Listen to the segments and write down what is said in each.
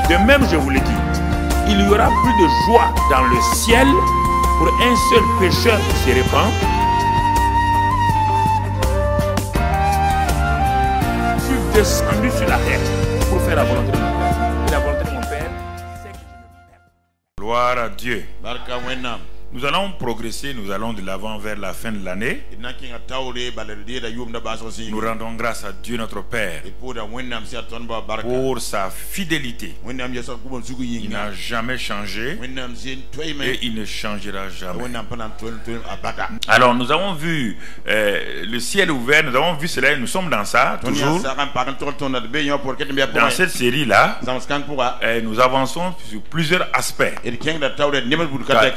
De même, je vous le dis, il y aura plus de joie dans le ciel pour un seul pécheur qui se répand. Je suis descendu sur la terre pour faire la volonté de mon Père. Et la volonté de mon Père, c'est que je me perde. Gloire à Dieu. Nous allons progresser, nous allons de l'avant vers la fin de l'année. Nous rendons grâce à Dieu notre Père pour sa fidélité. Il n'a jamais changé et il ne changera jamais. Alors nous avons vu le ciel ouvert, nous avons vu cela et nous sommes dans ça toujours. Dans cette série-là, nous avançons sur plusieurs aspects.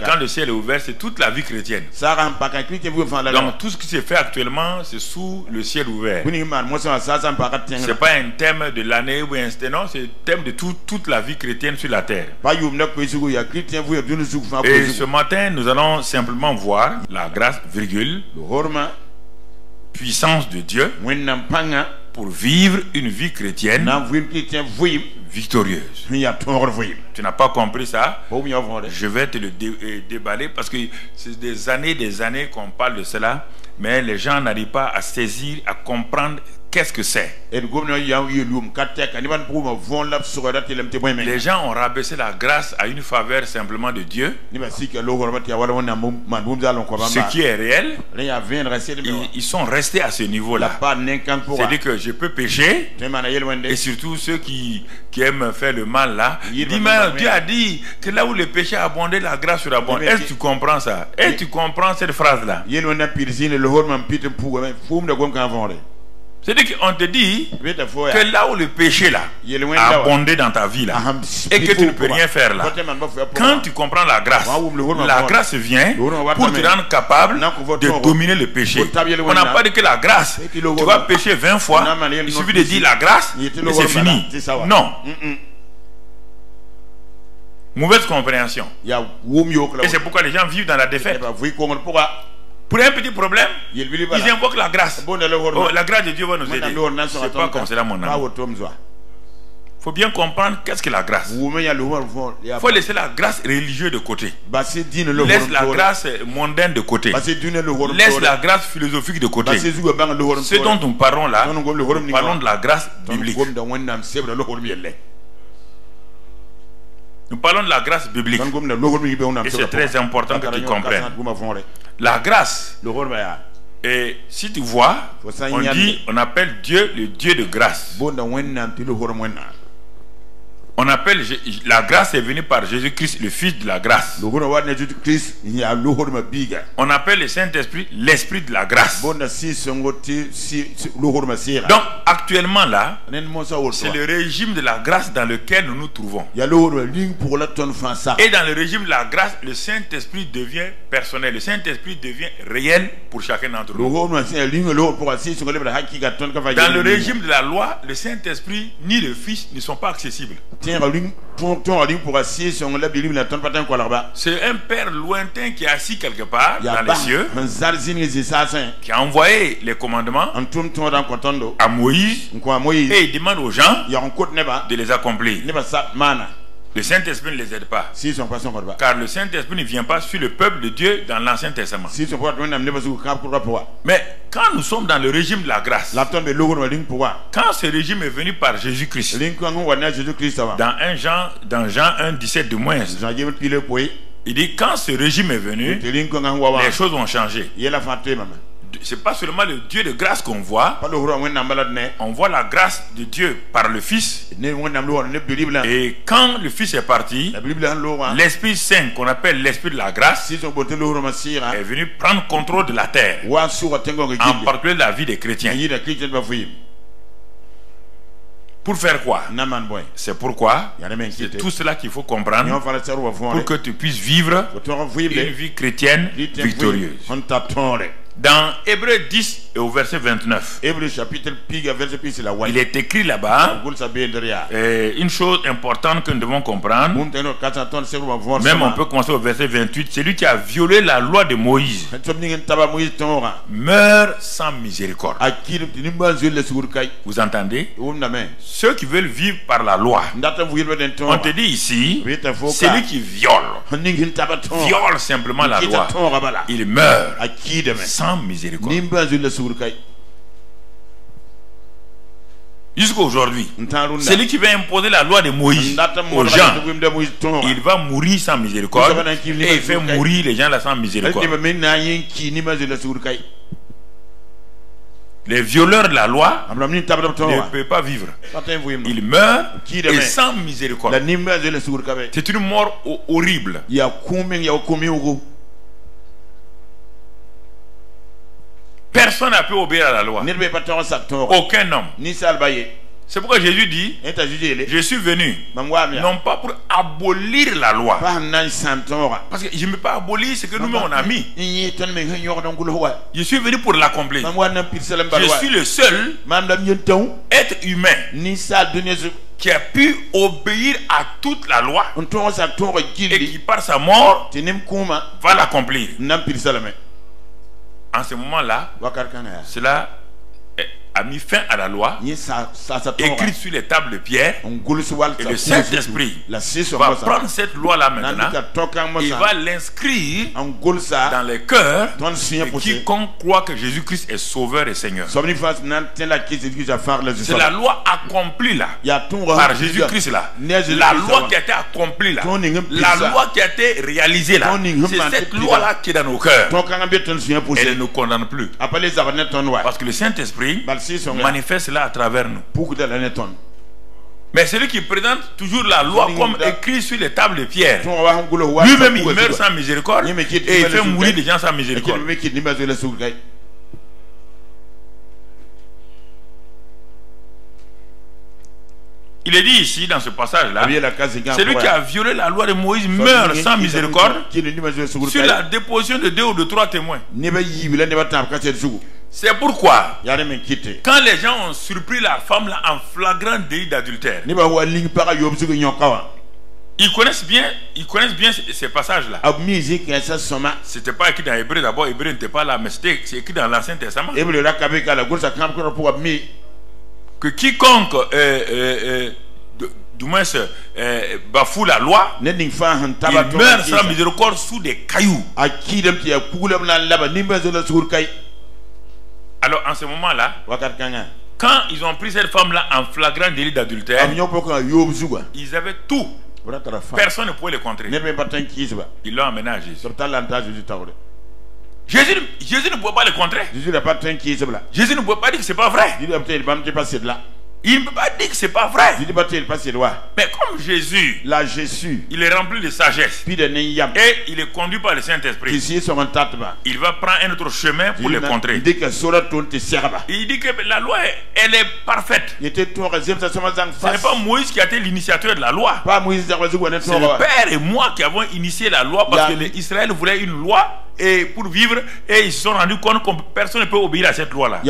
Quand le ciel est ouvert, c'est toute la vie chrétienne. Donc tout ce qui se fait actuellement, c'est sous le ciel ouvert. C'est pas un thème de l'année ou un non, c'est le thème de toute la vie chrétienne sur la terre. Et ce matin, nous allons simplement voir la grâce, virgule, puissance de Dieu pour vivre une vie chrétienne victorieuse. Tu n'as pas compris ça? Je vais te le déballer parce que c'est des années qu'on parle de cela, mais les gens n'arrivent pas à saisir, à comprendre qu'est-ce que c'est. Les gens ont rabaissé la grâce à une faveur simplement de Dieu. Ce qui est réel, ils sont restés à ce niveau-là. C'est-à-dire que je peux pécher, et surtout ceux qui aiment faire le mal là, disent mais Dieu a dit que là où le péché a abondé, la grâce sera abondée. Est-ce que tu comprends ça? Est-ce que tu comprends cette phrase-là? C'est-à-dire qu'on te dit que là où le péché là a abondé dans ta vie là, et que tu ne peux rien faire là, quand tu comprends la grâce vient pour te rendre capable de dominer le péché. On n'a pas dit que la grâce, tu vas pécher 20 fois, il suffit de dire la grâce et c'est fini. Non. Mauvaise compréhension. Et c'est pourquoi les gens vivent dans la défaite. Pour un petit problème, ils invoquent la grâce. Oh, la grâce de Dieu va nous aider. C'est pas comme cela, mon ami. Il faut bien comprendre qu'est-ce que la grâce. Il faut laisser la grâce religieuse de côté. Laisse la grâce mondaine de côté. Laisse la grâce philosophique de côté. Ce dont nous parlons là, nous parlons de la grâce biblique. Nous parlons de la grâce biblique. Et c'est très important que tu comprennes. La grâce. Et si tu vois, on appelle Dieu le Dieu de grâce. On appelle la grâce est venue par Jésus-Christ, le Fils de la grâce. On appelle le Saint-Esprit l'Esprit de la grâce. Donc actuellement là, c'est le régime de la grâce dans lequel nous nous trouvons. Et dans le régime de la grâce, le Saint-Esprit devient personnel. Le Saint-Esprit devient réel pour chacun d'entre nous. Dans le régime de la loi, le Saint-Esprit ni le Fils ne sont pas accessibles. C'est un père lointain qui est assis quelque part dans les cieux, qui a envoyé les commandements à Moïse, et il demande aux gens de les accomplir. Le Saint-Esprit ne les aide pas, car le Saint-Esprit ne vient pas sur le peuple de Dieu dans l'Ancien Testament. Mais quand nous sommes dans le régime de la grâce, quand ce régime est venu par Jésus-Christ, dans Jean 1, 17 de moins, il dit quand ce régime est venu, les choses ont changé. C'est pas seulement le Dieu de grâce qu'on voit, on voit la grâce de Dieu par le Fils. Et quand le Fils est parti, l'Esprit Saint, qu'on appelle l'Esprit de la grâce, est venu prendre contrôle de la terre, en particulier de la vie des chrétiens. Pour faire quoi? C'est pourquoi c'est tout cela qu'il faut comprendre pour que tu puisses vivre une vie chrétienne victorieuse. Dans Hébreux 10, et au verset 29. Il est écrit là-bas une chose importante que nous devons comprendre. Même on peut commencer au verset 28. Celui qui a violé la loi de Moïse meurt sans miséricorde. Vous entendez? Ceux qui veulent vivre par la loi, on te dit ici, celui qui viole simplement la loi, il meurt sans miséricorde. Jusqu'à aujourd'hui, celui qui va imposer la loi de Moïse aux gens, il va mourir sans miséricorde et il fait mourir les gens là sans miséricorde. Les violeurs de la loi ne peuvent pas vivre. Ils meurent et sans miséricorde. C'est une mort horrible. Personne n'a pu obéir à la loi. Aucun homme. C'est pourquoi Jésus dit, je suis venu non pas pour abolir la loi, parce que je ne peux pas abolir ce que nous-mêmes on a mis. Je suis venu pour l'accomplir. Je suis le seul être humain qui a pu obéir à toute la loi et qui par sa mort va l'accomplir. En ce moment-là, cela a mis fin à la loi écrite sur les tables de pierre, et le Saint-Esprit va prendre cette loi-là maintenant et va l'inscrire dans les cœurs de quiconque croit que Jésus-Christ est Sauveur et Seigneur. C'est la loi accomplie là par Jésus-Christ là, la loi qui a été accomplie là, la loi qui a été réalisée là. C'est cette loi-là qui est dans nos cœurs. Elle ne nous condamne plus parce que le Saint-Esprit manifeste cela à travers nous. Mais celui qui présente toujours la loi comme écrit sur les tables de pierre, lui-même il meurt sans miséricorde et il fait mourir les gens sans miséricorde. Il est dit ici dans ce passage-là, celui qui a violé la loi de Moïse meurt sans miséricorde sur la déposition de 2 ou de 3 témoins. C'est pourquoi, quand les gens ont surpris la femme là en flagrant délit d'adultère, ils connaissent bien ces passages-là. C'était pas écrit dans Hébreu d'abord, Hébreu n'était pas là, mais c'est écrit dans l'Ancien Testament. Que quiconque du moins bafoue la loi, il meurt sans miséricorde sous des cailloux. Alors en ce moment-là, quand ils ont pris cette femme-là en flagrant délit d'adultère, ils avaient tout. Personne ne pouvait les contrer. Ils l'ont amené à Jésus. Jésus ne pouvait pas les contrer. Jésus ne pouvait pas dire que c'est pas vrai. Il ne peut pas dire que c'est pas vrai. Mais comme Jésus, il est rempli de sagesse et il est conduit par le Saint-Esprit, il va prendre un autre chemin pour le contrer. Il dit que la loi, elle est parfaite. Ce n'est pas Moïse qui a été l'initiateur de la loi. C'est le Père et moi qui avons initié la loi parce que l'Israël voulait une loi et pour vivre, et ils se sont rendus compte que personne ne peut obéir à cette loi-là.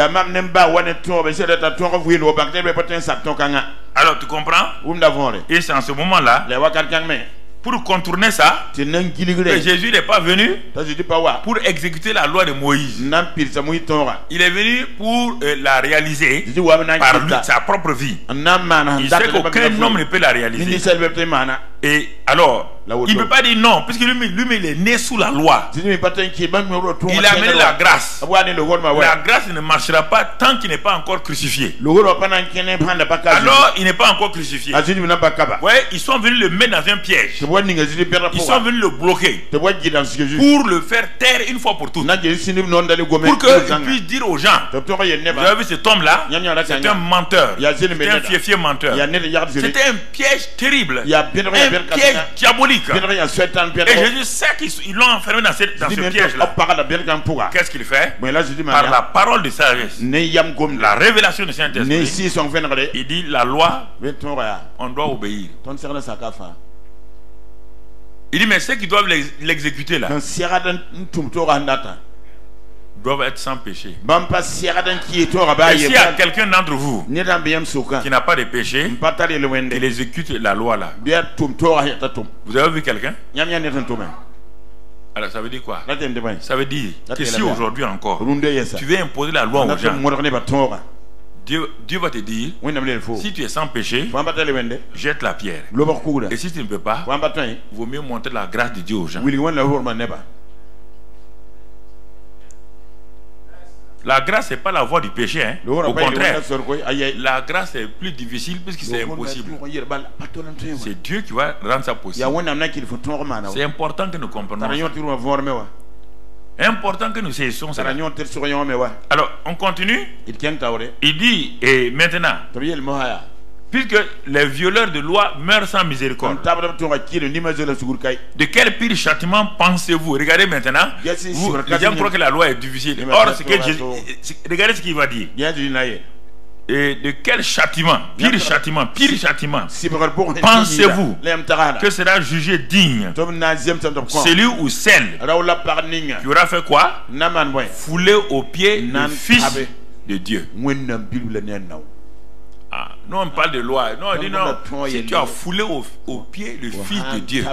Alors tu comprends? Et c'est en ce moment-là, pour contourner ça, que Jésus n'est pas venu pour exécuter la loi de Moïse. Il est venu pour la réaliser par lui, sa propre vie. Il sait qu'aucun homme ne peut la réaliser. Et alors, il ne peut pas dire non, puisque lui il est né sous la loi. Il a amené la grâce. La grâce ne marchera pas tant qu'il n'est pas encore crucifié. Alors, il n'est pas encore crucifié. Ouais, ils sont venus le mettre dans un piège. Ils sont venus le bloquer pour le faire taire une fois pour toutes. Pour qu'il puisse dire aux gens, vous avez vu cet homme-là, c'est un menteur, c'est un fieffier menteur. C'était un piège terrible, un piège diabolique. Et Jésus sait qu'ils l'ont enfermé dans ce piège-là. Qu'est-ce qu'il fait? Par la parole de sagesse, la révélation du Saint-Esprit, il dit la loi, on doit obéir. Il dit mais ceux qui doivent l'exécuter là, doivent être sans péché. Et s'il y a quelqu'un d'entre vous qui n'a pas de péché, qui exécute la loi là, vous avez vu quelqu'un? Alors ça veut dire quoi? Ça veut dire que si aujourd'hui encore tu veux imposer la loi aux gens, Dieu va te dire, si tu es sans péché, jette la pierre. Et si tu ne peux pas, il vaut mieux montrer la grâce de Dieu aux gens. La grâce n'est pas la voie du péché, hein. Au contraire, la grâce est plus difficile puisque c'est impossible. C'est Dieu qui va rendre ça possible. C'est important que nous comprenions ça. Important que nous saisissions ça. Alors, on continue. Il dit, et maintenant, puisque les violeurs de loi meurent sans miséricorde, de quel pire châtiment pensez-vous? Regardez maintenant. Les gens croient que la loi est difficile. Or, regardez ce qu'il va dire. Et de quel châtiment, pire châtiment, pensez-vous que sera jugé digne celui ou celle qui aura fait quoi? Fouler aux pieds le Fils de Dieu. Ah, nous on parle de loi. Non, on dit non. Si tu as foulé aux pieds le Fils de Dieu,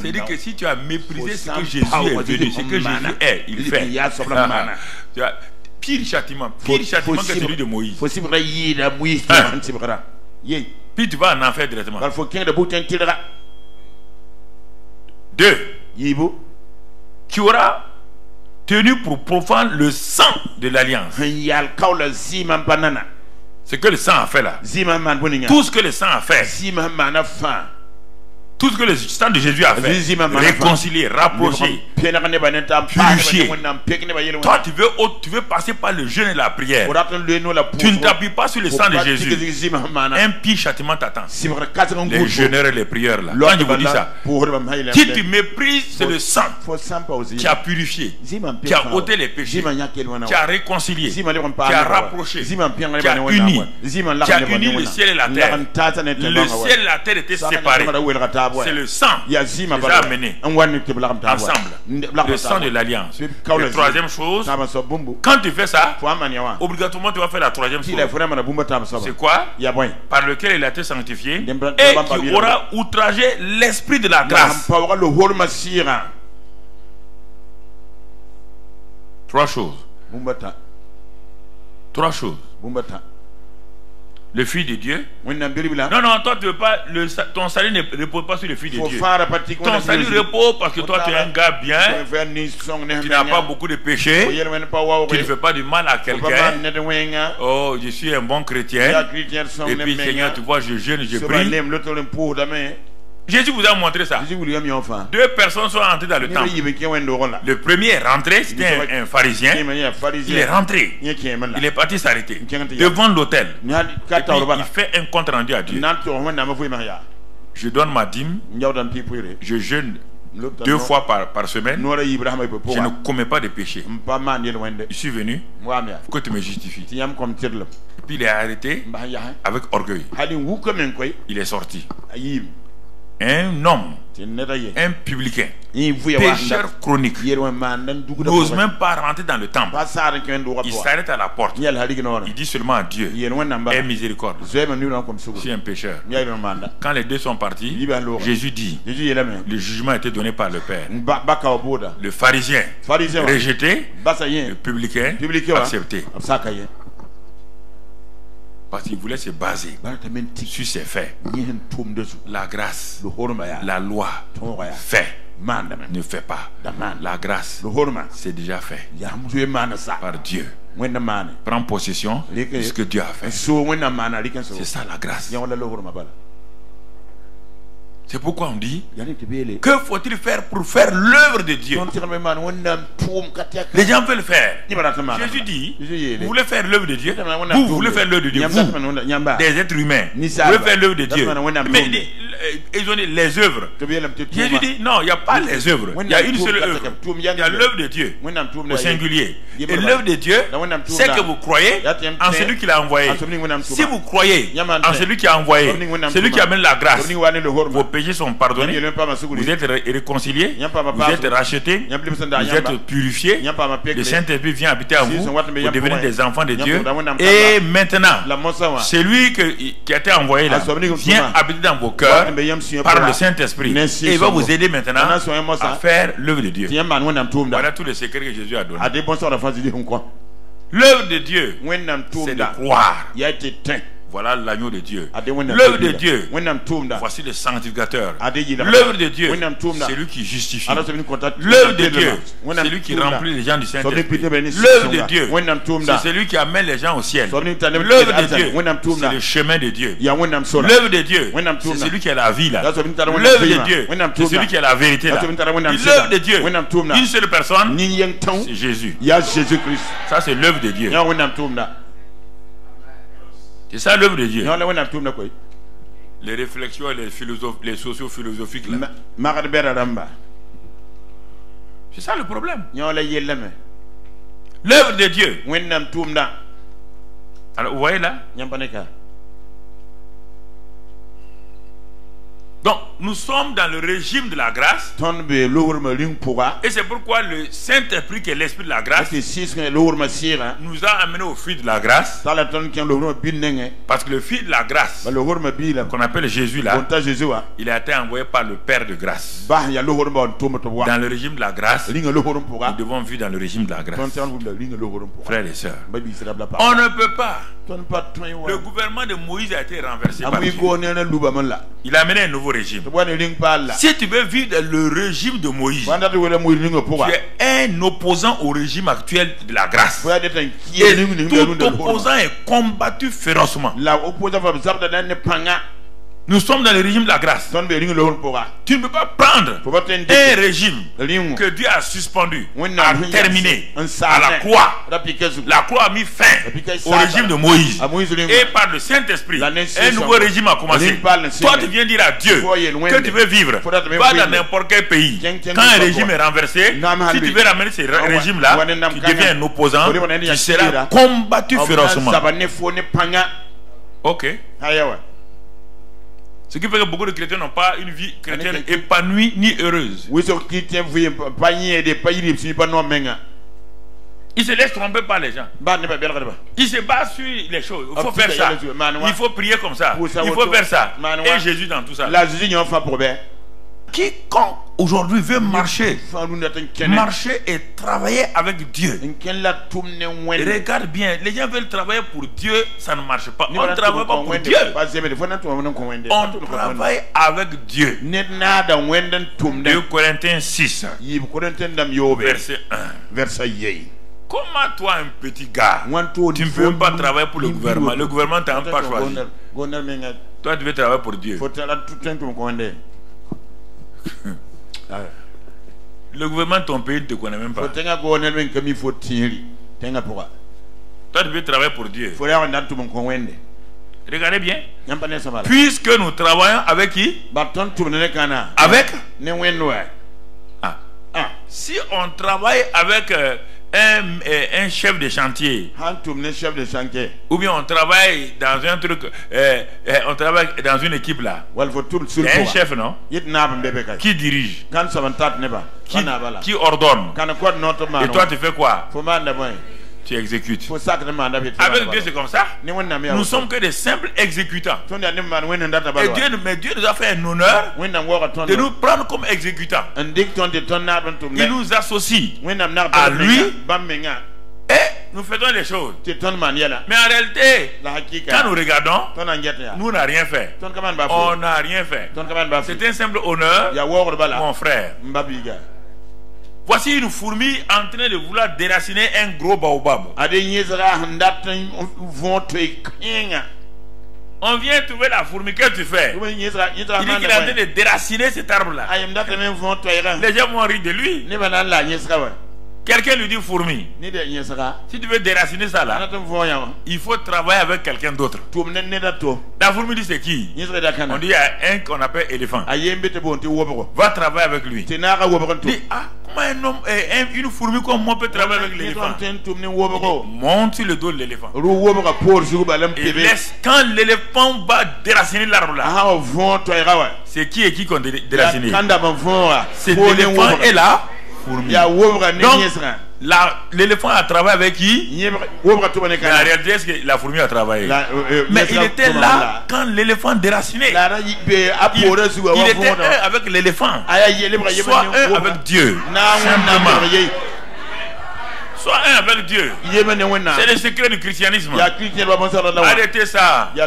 c'est-à-dire que si tu as méprisé ce que Jésus est venu, ce que Jésus est, il fait. Pire châtiment que celui de Moïse. Puis tu vas en enfer directement. 2. Qui aura tenu pour profane le sang de l'alliance. Ce que le sang a fait là. Tout ce que le sang a fait. Tout ce que le sang de Jésus a fait, réconcilier, rapprocher, purifier. Toi, tu veux passer par le jeûne et la prière. Tu ne t'appuies pas sur le sang de Jésus. Un pire châtiment t'attend. Les jeûneurs et les prières là. Quand je vous dis ça, si tu méprises, c'est le sang qui a purifié, qui a ôté les péchés, qui a réconcilié, qui a rapproché, qui a uni le ciel et la terre. Le ciel et la terre étaient séparés. C'est le sang qui les a amenés ensemble. Le sang de l'alliance. La troisième chose, quand tu fais ça, obligatoirement tu vas faire la troisième chose. C'est quoi? Par lequel il a été sanctifié et qui aura outragé l'esprit de la grâce. Trois choses. Trois choses. Le Fils de Dieu. Non, toi tu veux pas. Ton salut ne repose pas sur le Fils de Dieu. Ton salut repose parce que toi tu es un gars bien, qui n'a pas beaucoup de péchés, qui ne fait pas du mal à quelqu'un. Oh, je suis un bon chrétien. Et puis Seigneur, tu vois, je jeûne, je prie. Jésus vous a montré ça. Deux personnes sont entrées dans le temple. Le premier est rentré, c'était un pharisien. Il est rentré. Il est parti s'arrêter devant l'autel. Il fait un compte rendu à Dieu. Je donne ma dîme. Je jeûne 2 fois par semaine. Je ne commets pas de péché. Je suis venu pour que tu me justifies. Puis il est arrêté avec orgueil. Il est sorti. Un homme, un publicain, pécheur chronique, n'ose même pas rentrer dans le temple. Il s'arrête à la porte. Il dit seulement à Dieu, aie miséricorde. Je suis un pécheur. Quand les deux sont partis, Jésus dit, le jugement a été donné par le Père. Le pharisien rejeté, le publicain accepté. Parce qu'il voulait se baser sur ses faits. La grâce, la loi fait, ne fait pas. La grâce, c'est déjà fait par Dieu. Prends possession de ce que Dieu a fait. C'est ça la grâce. C'est pourquoi on dit, que faut-il faire pour faire l'œuvre de Dieu? Les gens veulent faire. Jésus dit, vous voulez faire l'œuvre de Dieu? Vous voulez faire l'œuvre de Dieu? Vous, des êtres humains, vous voulez faire l'œuvre de Dieu? Mais ils ont dit les œuvres. Jésus dit non, il n'y a pas les œuvres. Il y a une seule œuvre. Il y a l'œuvre de Dieu au singulier. Et l'œuvre de Dieu, c'est que vous croyez en celui qui l'a envoyé. Si vous croyez en celui qui a envoyé, celui qui amène la grâce, vos péchés sont pardonnés, vous êtes réconciliés, vous êtes rachetés, vous êtes purifiés, le Saint-Esprit vient habiter en vous, vous devenez des enfants de Dieu. Et maintenant, celui qui a été envoyé là vient habiter dans vos cœurs par le Saint-Esprit et il va vous aider maintenant à faire l'œuvre de Dieu. Voilà tous les secrets que Jésus a donnés. L'œuvre de Dieu, c'est de croire. Voilà l'agneau de Dieu. L'œuvre de Dieu, voici le sanctificateur. L'œuvre de Dieu, c'est lui qui justifie. L'œuvre de Dieu, c'est lui qui remplit les gens du Saint-Esprit. L'œuvre de Dieu, c'est celui qui amène les gens au ciel. L'œuvre de Dieu, c'est le chemin de Dieu. L'œuvre de Dieu, c'est celui qui a la vie là. L'œuvre de Dieu, c'est celui qui a la vérité là. L'œuvre de Dieu, une seule personne, c'est Jésus. Ça c'est l'œuvre de Dieu. C'est ça l'œuvre de Dieu. Les réflexions, les socio-philosophiques là. C'est ça le problème. L'œuvre de Dieu. Alors vous voyez là. Donc, nous sommes dans le régime de la grâce. Et c'est pourquoi le Saint-Esprit, qui est l'Esprit de la grâce, nous a amenés au fruit de la grâce. Parce que le fruit de la grâce, qu'on appelle Jésus là, il a été envoyé par le Père de grâce. Dans le régime de la grâce, nous devons vivre dans le régime de la grâce. Frères et sœurs, on ne peut pas. Le gouvernement de Moïse a été renversé par Dieu. Il a amené un nouveau régime. Si tu veux vivre dans le régime de Moïse, tu es un opposant au régime actuel de la grâce. Et tout opposant est combattu férocement. Nous sommes dans le régime de la grâce. Tu ne peux pas prendre un régime que Dieu a suspendu, a terminé à la croix. La croix a mis fin au régime de Moïse. Et par le Saint-Esprit, un nouveau régime a commencé. Toi, tu viens dire à Dieu que tu veux vivre. Va dans n'importe quel pays. Quand un régime est renversé, si tu veux ramener ce régime-là, tu deviens un opposant, tu seras combattu férocement. Ok. Ce qui fait que beaucoup de chrétiens n'ont pas une vie chrétienne épanouie ni heureuse. Ils se laissent tromper par les gens. Ils se basent sur les choses. Il faut faire ça. Il faut prier comme ça. Il faut faire ça. Et Jésus dans tout ça. Quiconque aujourd'hui veut marcher et travailler avec Dieu. Regarde bien, les gens veulent travailler pour Dieu, ça ne marche pas. On ne travaille pas pour Dieu. On travaille avec Dieu. 2 Corinthiens 6, verset 1. Comment toi, un petit gars, tu ne peux pas travailler pour le gouvernement? Le gouvernement t'a même pas choisi. Toi, tu veux travailler pour Dieu. Le gouvernement de ton pays ne te connaît même pas. Toi, tu veux travailler pour Dieu. Regardez bien. Puisque nous travaillons avec qui? Avec si on travaille avec un chef de chantier, ou bien on travaille dans un truc, on travaille dans une équipe là, il y a un chef, non, qui dirige, qui ordonne, et toi tu fais quoi? Tu exécutes. Avec Dieu c'est comme ça. Nous sommes que des simples exécutants. Et Dieu nous a fait un honneur de nous prendre comme exécutants. Il nous associe à lui et nous faisons les choses. Mais en réalité, quand nous regardons, nous n'avons rien fait. On n'a rien fait. C'est un simple honneur, mon frère. Voici une fourmi en train de vouloir déraciner un gros baobab. On vient trouver la fourmi, qu'est-ce que tu fais? Il dit qu'il est en train de déraciner cet arbre-là. Les gens vont rire de lui. Quelqu'un lui dit fourmi. Si tu veux déraciner ça là, il faut travailler avec quelqu'un d'autre. La fourmi dit c'est qui? On dit il y a un qu'on appelle éléphant. Va travailler avec lui. Dit, ah, comment une fourmi comme moi peut travailler avec l'éléphant? Monte sur le dos de l'éléphant. Et laisse, quand l'éléphant va déraciner l'arbre là, c'est qui et qui qu'on déracine? C'est l'éléphant et la fourmi. Donc, l'éléphant a travaillé avec qui? La réalité, est-ce que la fourmi a travaillé? Mais il était là quand l'éléphant déracinait. Il était un avec l'éléphant, soit un avec Dieu. Simplement. Soit un avec Dieu. C'est le secret du christianisme. Arrêtez ça. Il y a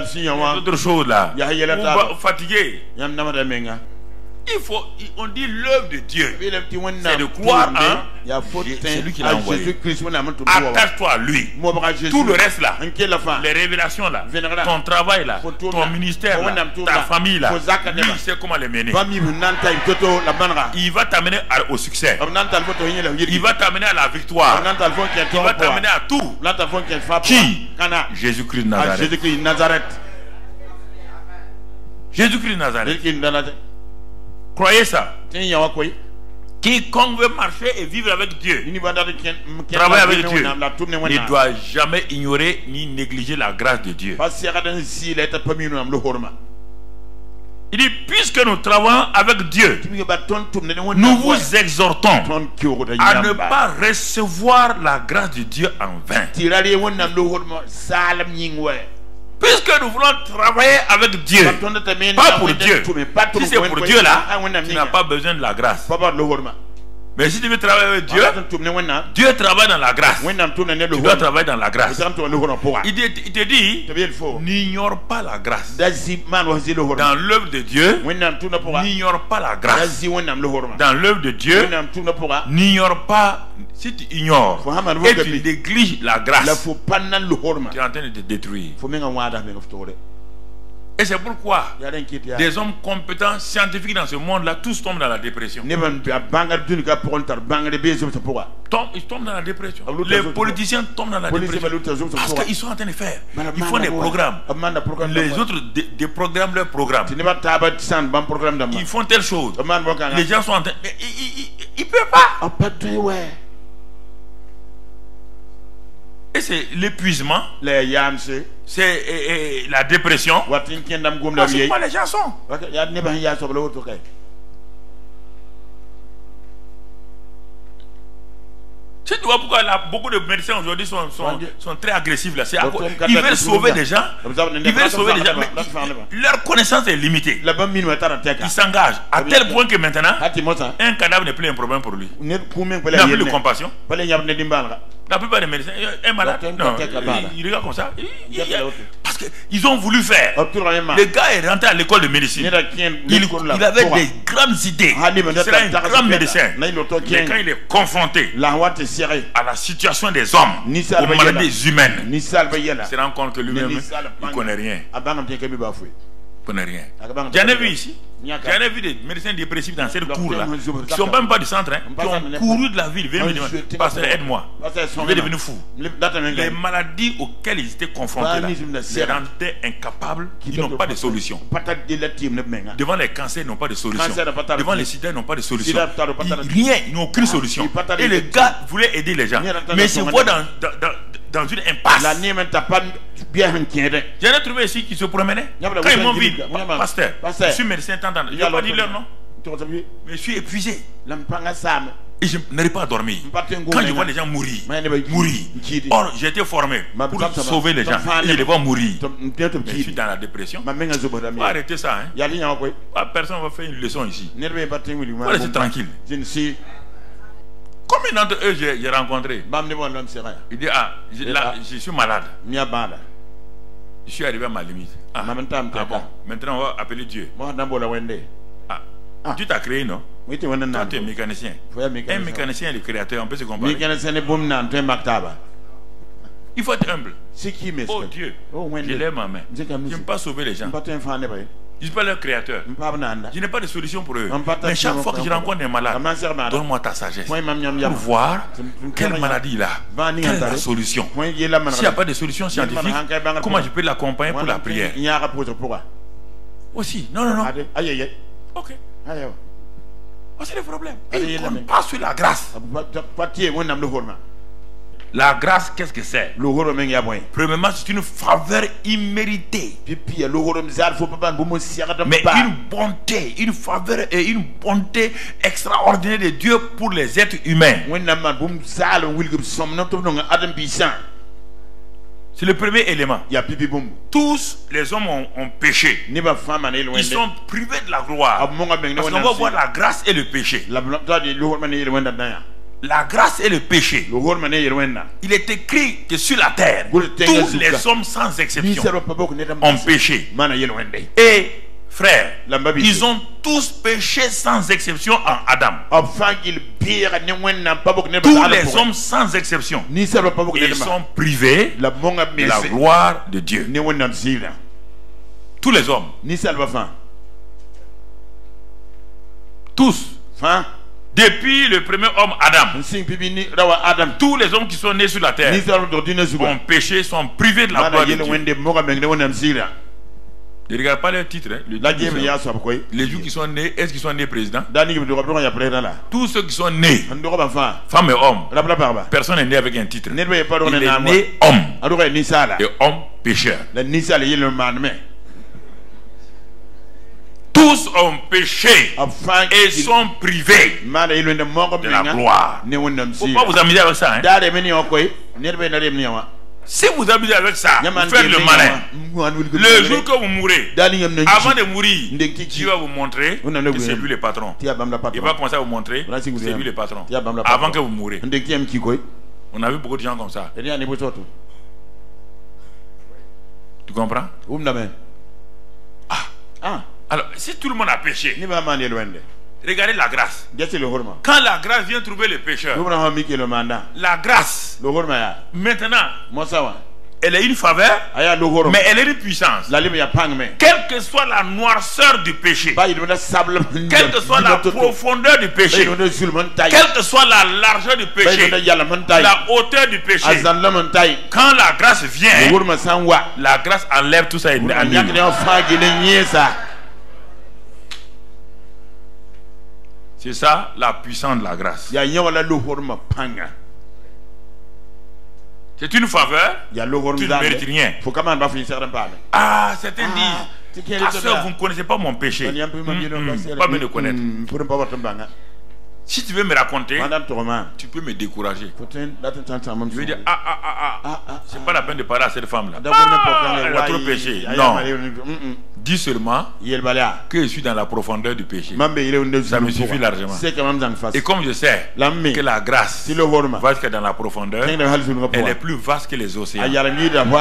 d'autres choses là. Vous fatigué. Il faut, on dit l'œuvre de Dieu, c'est de croire en c'est lui qui l'a envoyé. Attache-toi à lui. Tout le reste là, les révélations là, ton travail là, ton ministère là, ta famille là, lui il sait comment les mener. Il va t'amener au succès. Il va t'amener à la victoire. Il va t'amener à tout. Qui? Jésus-Christ de Nazareth. Jésus-Christ de Nazareth. Croyez ça. Quiconque veut marcher et vivre avec Dieu, travailler avec Dieu, ne doit jamais ignorer ni négliger la grâce de Dieu. Il dit, puisque nous travaillons avec Dieu, nous vous exhortons à ne pas recevoir la grâce de Dieu en vain. Puisque nous voulons travailler avec Dieu, pas pour Dieu. Si c'est pour Dieu là, tu n'as pas besoin de la grâce. Mais si tu veux travailler avec Dieu, Dieu travaille dans la grâce. Tu dois travailler dans la grâce. Il te dit, n'ignore pas la grâce. Dans l'œuvre de Dieu, n'ignore pas la grâce. Dans l'œuvre de Dieu, n'ignore pas. Si tu ignores et tu négliges la grâce, tu es en train de te détruire. Et c'est pourquoi des hommes compétents, scientifiques dans ce monde-là, tous tombent dans la dépression. Ils tombent dans la dépression. Les politiciens tombent dans la dépression parce qu'ils sont en train de faire. Ils font des programmes. Les autres déprogramment leurs programmes. Ils font telle chose. Les gens sont en train. Mais ils ne peuvent pas. Et c'est l'épuisement, c'est la dépression. C'est quoi les gens sont. Tu vois pourquoi beaucoup de médecins aujourd'hui sont très agressifs là. Ils veulent sauver les gens. Ils veulent sauver les gens, mais leur connaissance est limitée. Ils s'engagent à tel point que maintenant, un cadavre n'est plus un problème pour lui. Il n'a plus de compassion. La plupart des médecins, un malade, non, il regarde comme ça. Parce qu'ils ont voulu faire. Le gars est rentré à l'école de médecine. Il avait des grandes idées. Il serait un grand médecin. Mais quand il est confronté à la situation des hommes, aux maladies humaines, il se rend compte que lui-même, il ne connaît rien. Il ne connaît rien. J'en ai vu ici. J'en ai vu des médecins dépressifs dans cette cour-là, qui ne sont même pas du centre, qui ont couru de la ville, viennent me demander, pasteur, aide-moi, je vais devenir fou. Les maladies auxquelles ils étaient confrontés là, les rendaient incapables, ils n'ont pas de solution. Devant les cancers, ils n'ont pas de solution. Devant les sida, ils n'ont pas de solution. Rien, ils n'ont aucune solution. Et le gars voulait aider les gens, mais il se voit dans une impasse. J'en ai trouvé ici qui se promenaient. Quand ils m'ont vu, pasteur, je suis médecin, je n'ai pas dit leur nom. Mais je suis épuisé. Et je n'arrive pas à dormir. Quand je vois les gens mourir. Or, j'ai été formé pour sauver les gens. Et je les vois mourir. Mais je suis dans la dépression. Il faut arrêter ça. Personne ne va faire une leçon ici. Il faut rester tranquille. Combien d'entre eux j'ai rencontré? Il dit, ah, je suis malade. Je suis arrivé à ma limite. Ah bon, maintenant on va appeler Dieu. Dieu t'a créé, non? Toi, tu es mécanicien. Un mécanicien est le créateur, on peut se comparer. Il faut être humble. Oh Dieu, je lève ma main. Je n'aime pas sauver les gens. Je ne suis pas leur créateur. Je n'ai pas de solution pour eux. Mais chaque fois que je rencontre des malades, donne-moi ta sagesse pour voir quelle maladie il a, quelle est la solution. S'il n'y a pas de solution scientifique, comment je peux l'accompagner pour la prière? Aussi, non. Ok. Oh, c'est le problème. Il ne compte pas sur la grâce. La grâce, qu'est-ce que c'est? Premièrement, c'est une faveur imméritée. Mais une bonté, une faveur et une bonté extraordinaire de Dieu pour les êtres humains. C'est le premier élément. Tous les hommes ont péché. Ils sont privés de la gloire. Parce qu'on va voir la grâce et le péché. La grâce et le péché. Il est écrit que sur la terre, tous les hommes sans exception ont péché. Et frères, ils ont tous péché sans exception en Adam. Tous les hommes sans exception, ils sont privés de la gloire de Dieu. Tous les hommes. Tous. Depuis le premier homme Adam, tous les hommes qui sont nés sur la terre ont péché, sont privés de la gloire de Dieu. Ne regarde pas leur titre. Les gens qui sont nés, est-ce qu'ils sont nés présidents? Tous ceux qui sont nés, femmes et hommes, personne n'est né avec un titre. Il est né homme et homme pécheur. Tous ont péché et sont privés de la gloire. Il ne faut pas vous amuser avec ça. Si vous amusez avec ça, vous faites le malin. Le jour que vous mourrez, avant de mourir, Dieu va vous montrer que c'est lui le patron. Il va commencer à vous montrer que c'est lui le patron. Avant que vous mourrez. On a vu beaucoup de gens comme ça. Tu comprends? Alors, si tout le monde a péché, regardez la grâce. Quand la grâce vient trouver le pécheur, la grâce, maintenant, elle est une faveur, mais elle est une puissance. Quelle que soit la noirceur du péché, quelle que soit la profondeur du péché, quelle que soit la largeur du péché, la hauteur du péché, quand la grâce vient, la grâce enlève tout ça et annule. C'est ça la puissance de la grâce. C'est une faveur. Tu ne mérites rien. Ah, certains disent, ah soeur, vous ne connaissez pas mon péché. Pas bien le connaître. Si tu veux me raconter, tu peux me décourager. Je veux dire, c'est pas la peine de parler à cette femme-là. Elle a trop péché. Non. Dis seulement que je suis dans la profondeur du péché. Ça me suffit largement. Et comme je sais que la grâce va jusqu'à dans la profondeur, elle est plus vaste que les océans,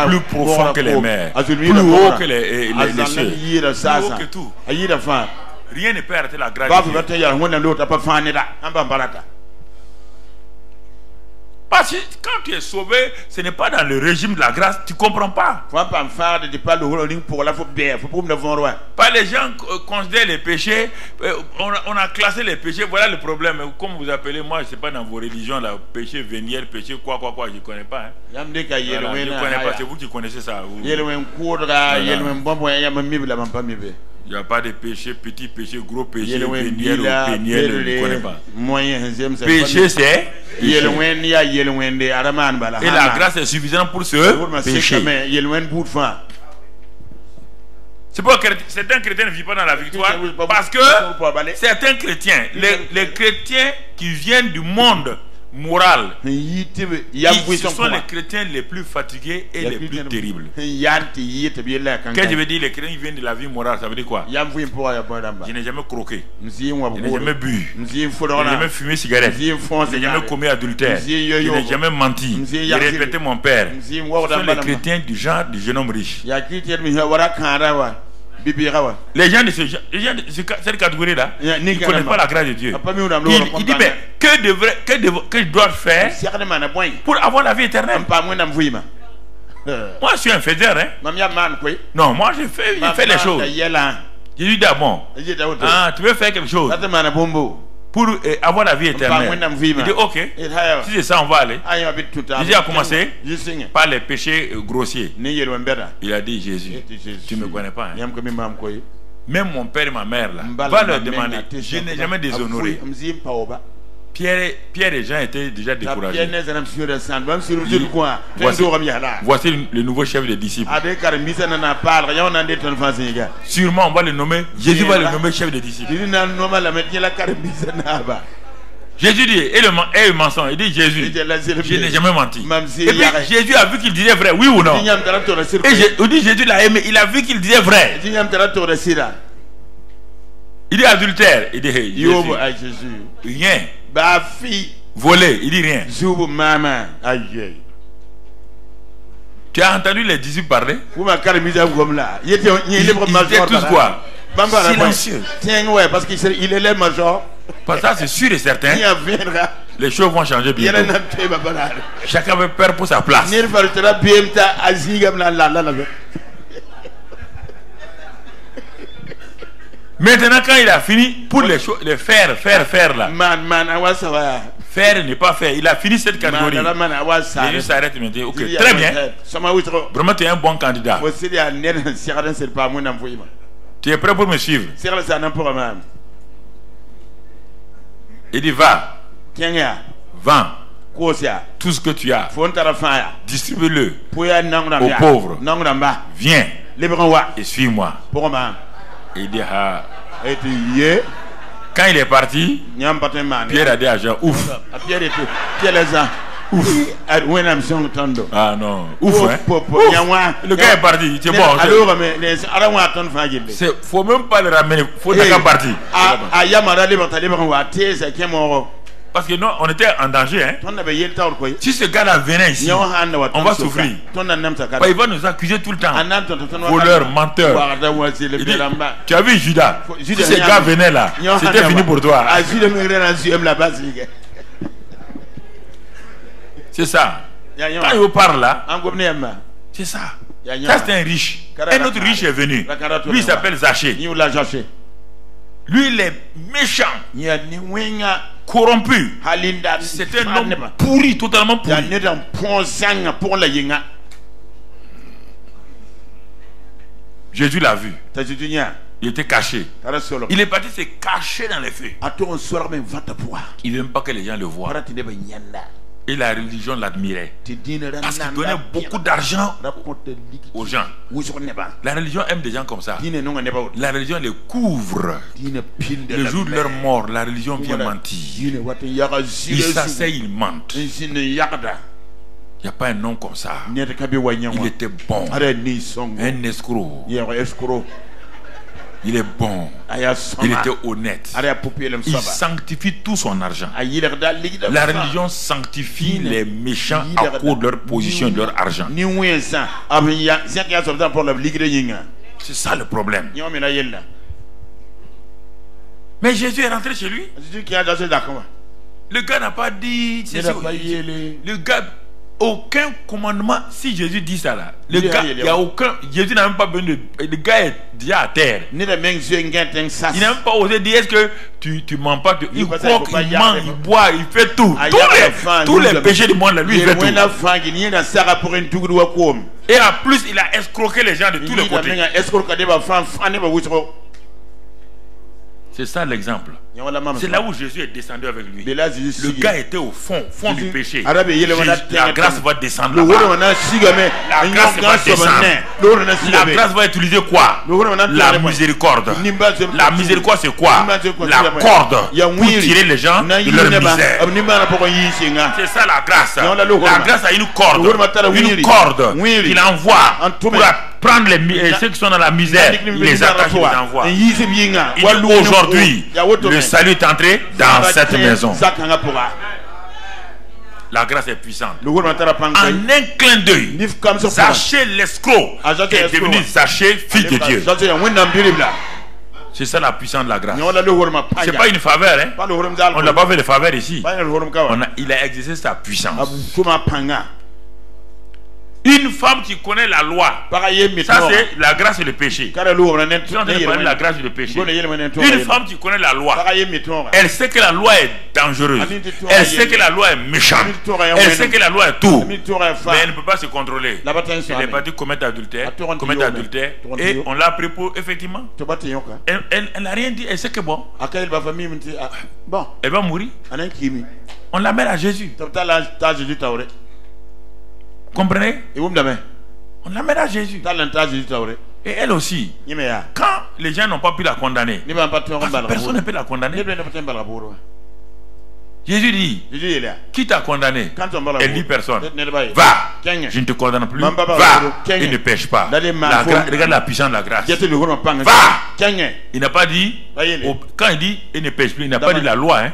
plus profond que les mers, plus haut que les cieux, plus haut que tout. Rien ne peut arrêter la grâce de Dieu. Parce que quand tu es sauvé, ce n'est pas dans le régime de la grâce, tu ne comprends pas. Pas les gens considèrent les péchés, on a classé les péchés, voilà le problème. Comme vous appelez, moi je ne sais pas dans vos religions, là, péché véniel, péché quoi, je ne connais pas. Je ne connais pas, c'est vous qui connaissez ça. Il n'y a pas de péché, petit péché, gros péché, véniel ou péniel, je ne connais pas. Péché c'est péché. Et la grâce est suffisante pour ce péché. C'est pourquoi certains chrétiens ne vivent pas dans la victoire, parce que certains chrétiens, les chrétiens qui viennent du monde moral, ce sont les chrétiens les plus fatigués et les plus terribles. Quand je veux dire les chrétiens qui viennent de la vie morale, ça veut dire quoi? Je n'ai jamais croqué, je n'ai jamais bu, je n'ai jamais fumé cigarette, je n'ai jamais commis adultère, je n'ai jamais menti, j'ai répété mon père. Ce sont les chrétiens du genre du jeune homme riche. Les gens de cette catégorie-là, ils ne connaissent pas la grâce de Dieu. Il dit, mais que je dois faire pour avoir la vie éternelle? Moi, je suis un faiseur. Non, moi, je fais les choses. Jésus dit, bon, tu veux faire quelque chose pour avoir la vie éternelle. Il dit, ok, si c'est ça, on va aller. Jésus a commencé par les péchés grossiers. Il a dit, Jésus, tu ne me connais pas. Hein? Même mon père et ma mère, là, va leur demander. Je n'ai jamais déshonoré. Pierre et Jean étaient déjà découragés. Voici le nouveau chef des disciples. Sûrement, on va le nommer. Jésus va le nommer chef des disciples. Jésus dit, et le mensonge, il dit, Jésus, je n'ai jamais menti. Et puis Jésus a vu qu'il disait vrai, oui ou non? Et Jésus l'a aimé, il a vu qu'il disait vrai. Il dit adultère, il dit, hey, Jésus, rien. Voler, il dit rien. Tu as entendu les disciples parler? Ils étaient tous quoi? Silencieux. Parce qu'il est le major. Parce que ça c'est sûr et certain. Les choses vont changer bientôt. Chacun veut peur pour sa place. Maintenant quand il a fini pour les choses, les faire là. Faire n'est pas faire. Il a fini cette catégorie. Jésus s'arrête maintenant. Ok, très bien. Vraiment tu es un bon candidat. Tu es prêt pour me suivre? Il dit va. Vends tout ce que tu as. Distribue-le aux pauvres. Viens et suis-moi. Il dit ah. Quand il est parti, Pierre a dit à Jean, ouf. Ouf. Ah non, ouf, hein? Ouf. Le gars est parti, c'est bon. Il faut même pas le ramener, il faut qu'il parti. Parce que non, on était en danger. Hein? Si ce gars-là venait ici, on va souffrir. Il va nous accuser tout le temps. Voleur, menteur. Il dit, tu as vu Judas? Si ce gars venait là, c'était fini pour toi. C'est ça. Quand il parle là, c'est ça. Ça c'est un riche. Un autre riche est venu. Lui il s'appelle Zachée. Lui il est méchant, corrompu. C'est un homme pourri, totalement pourri. Jésus l'a vu. Il était caché. Il est parti se cacher dans les feux. Il ne veut même pas que les gens le voient. Et la religion l'admirait. Parce qu'il donnait beaucoup d'argent aux gens. La religion aime des gens comme ça. La religion les couvre. Le jour de leur mort, la religion vient mentir. Ils s'asseyent, ils mentent. Il n'y a pas un homme comme ça. Il était bon. Un escroc. Il est bon. Il était honnête. Il sanctifie tout son argent. La religion sanctifie les méchants à cause de leur position et de leur argent. C'est ça le problème. Mais Jésus est rentré chez lui. Le gars n'a pas dit. Le gars, aucun commandement. Si Jésus dit ça là, le gars, il y a aucun. Jésus n'a même pas besoin de. Le gars est déjà à terre. Il n'a même pas osé dire est-ce que tu mens pas. Il croque, il ment, il boit, il fait tout. Tous les péchés du monde là, lui il fait tout. Et en plus, il a escroqué les gens de tous les côtés. C'est ça l'exemple. C'est là où Jésus est descendu avec lui. Le gars était au fond du péché. La grâce va descendre là-bas. La grâce va descendre. La grâce va utiliser quoi? La miséricorde. La miséricorde c'est quoi? La corde pour tirer les gens de leur misère. C'est ça la grâce. La grâce a une corde. Une corde qu'il envoie pour prendre ceux qui sont dans la misère, il les attache, il les envoie. Il dit aujourd'hui, le salut est entré dans cette maison. La grâce est puissante. En un clin d'œil, Zachée l'escroc est devenu Zachée, fille de Dieu. C'est ça la puissance de la grâce. C'est pas une faveur, hein? On n'a pas fait de faveur ici. Il a exercé sa puissance. Une femme qui connaît la loi, ça c'est la grâce et le péché. La grâce et le péché. Une femme qui connaît la loi, elle sait que la loi est dangereuse, elle sait que la loi est méchante, elle sait que la loi est tout, mais elle ne peut pas se contrôler. Elle est partie commettre adultère, et on l'a pris pour effectivement. Elle n'a rien dit, elle sait que bon, elle va mourir. On l'amène à Jésus. Comprenez? On l'amène à Jésus. Et elle aussi. Quand les gens n'ont pas pu la condamner, personne ne peut la condamner. Jésus dit, qui t'a condamné? Elle dit personne. Va, je ne te condamne plus. Va et ne pêche pas. Regarde la puissance de la grâce. Va. Il n'a pas dit, quand il dit il ne pêche plus, il n'a pas dit la loi. Hein.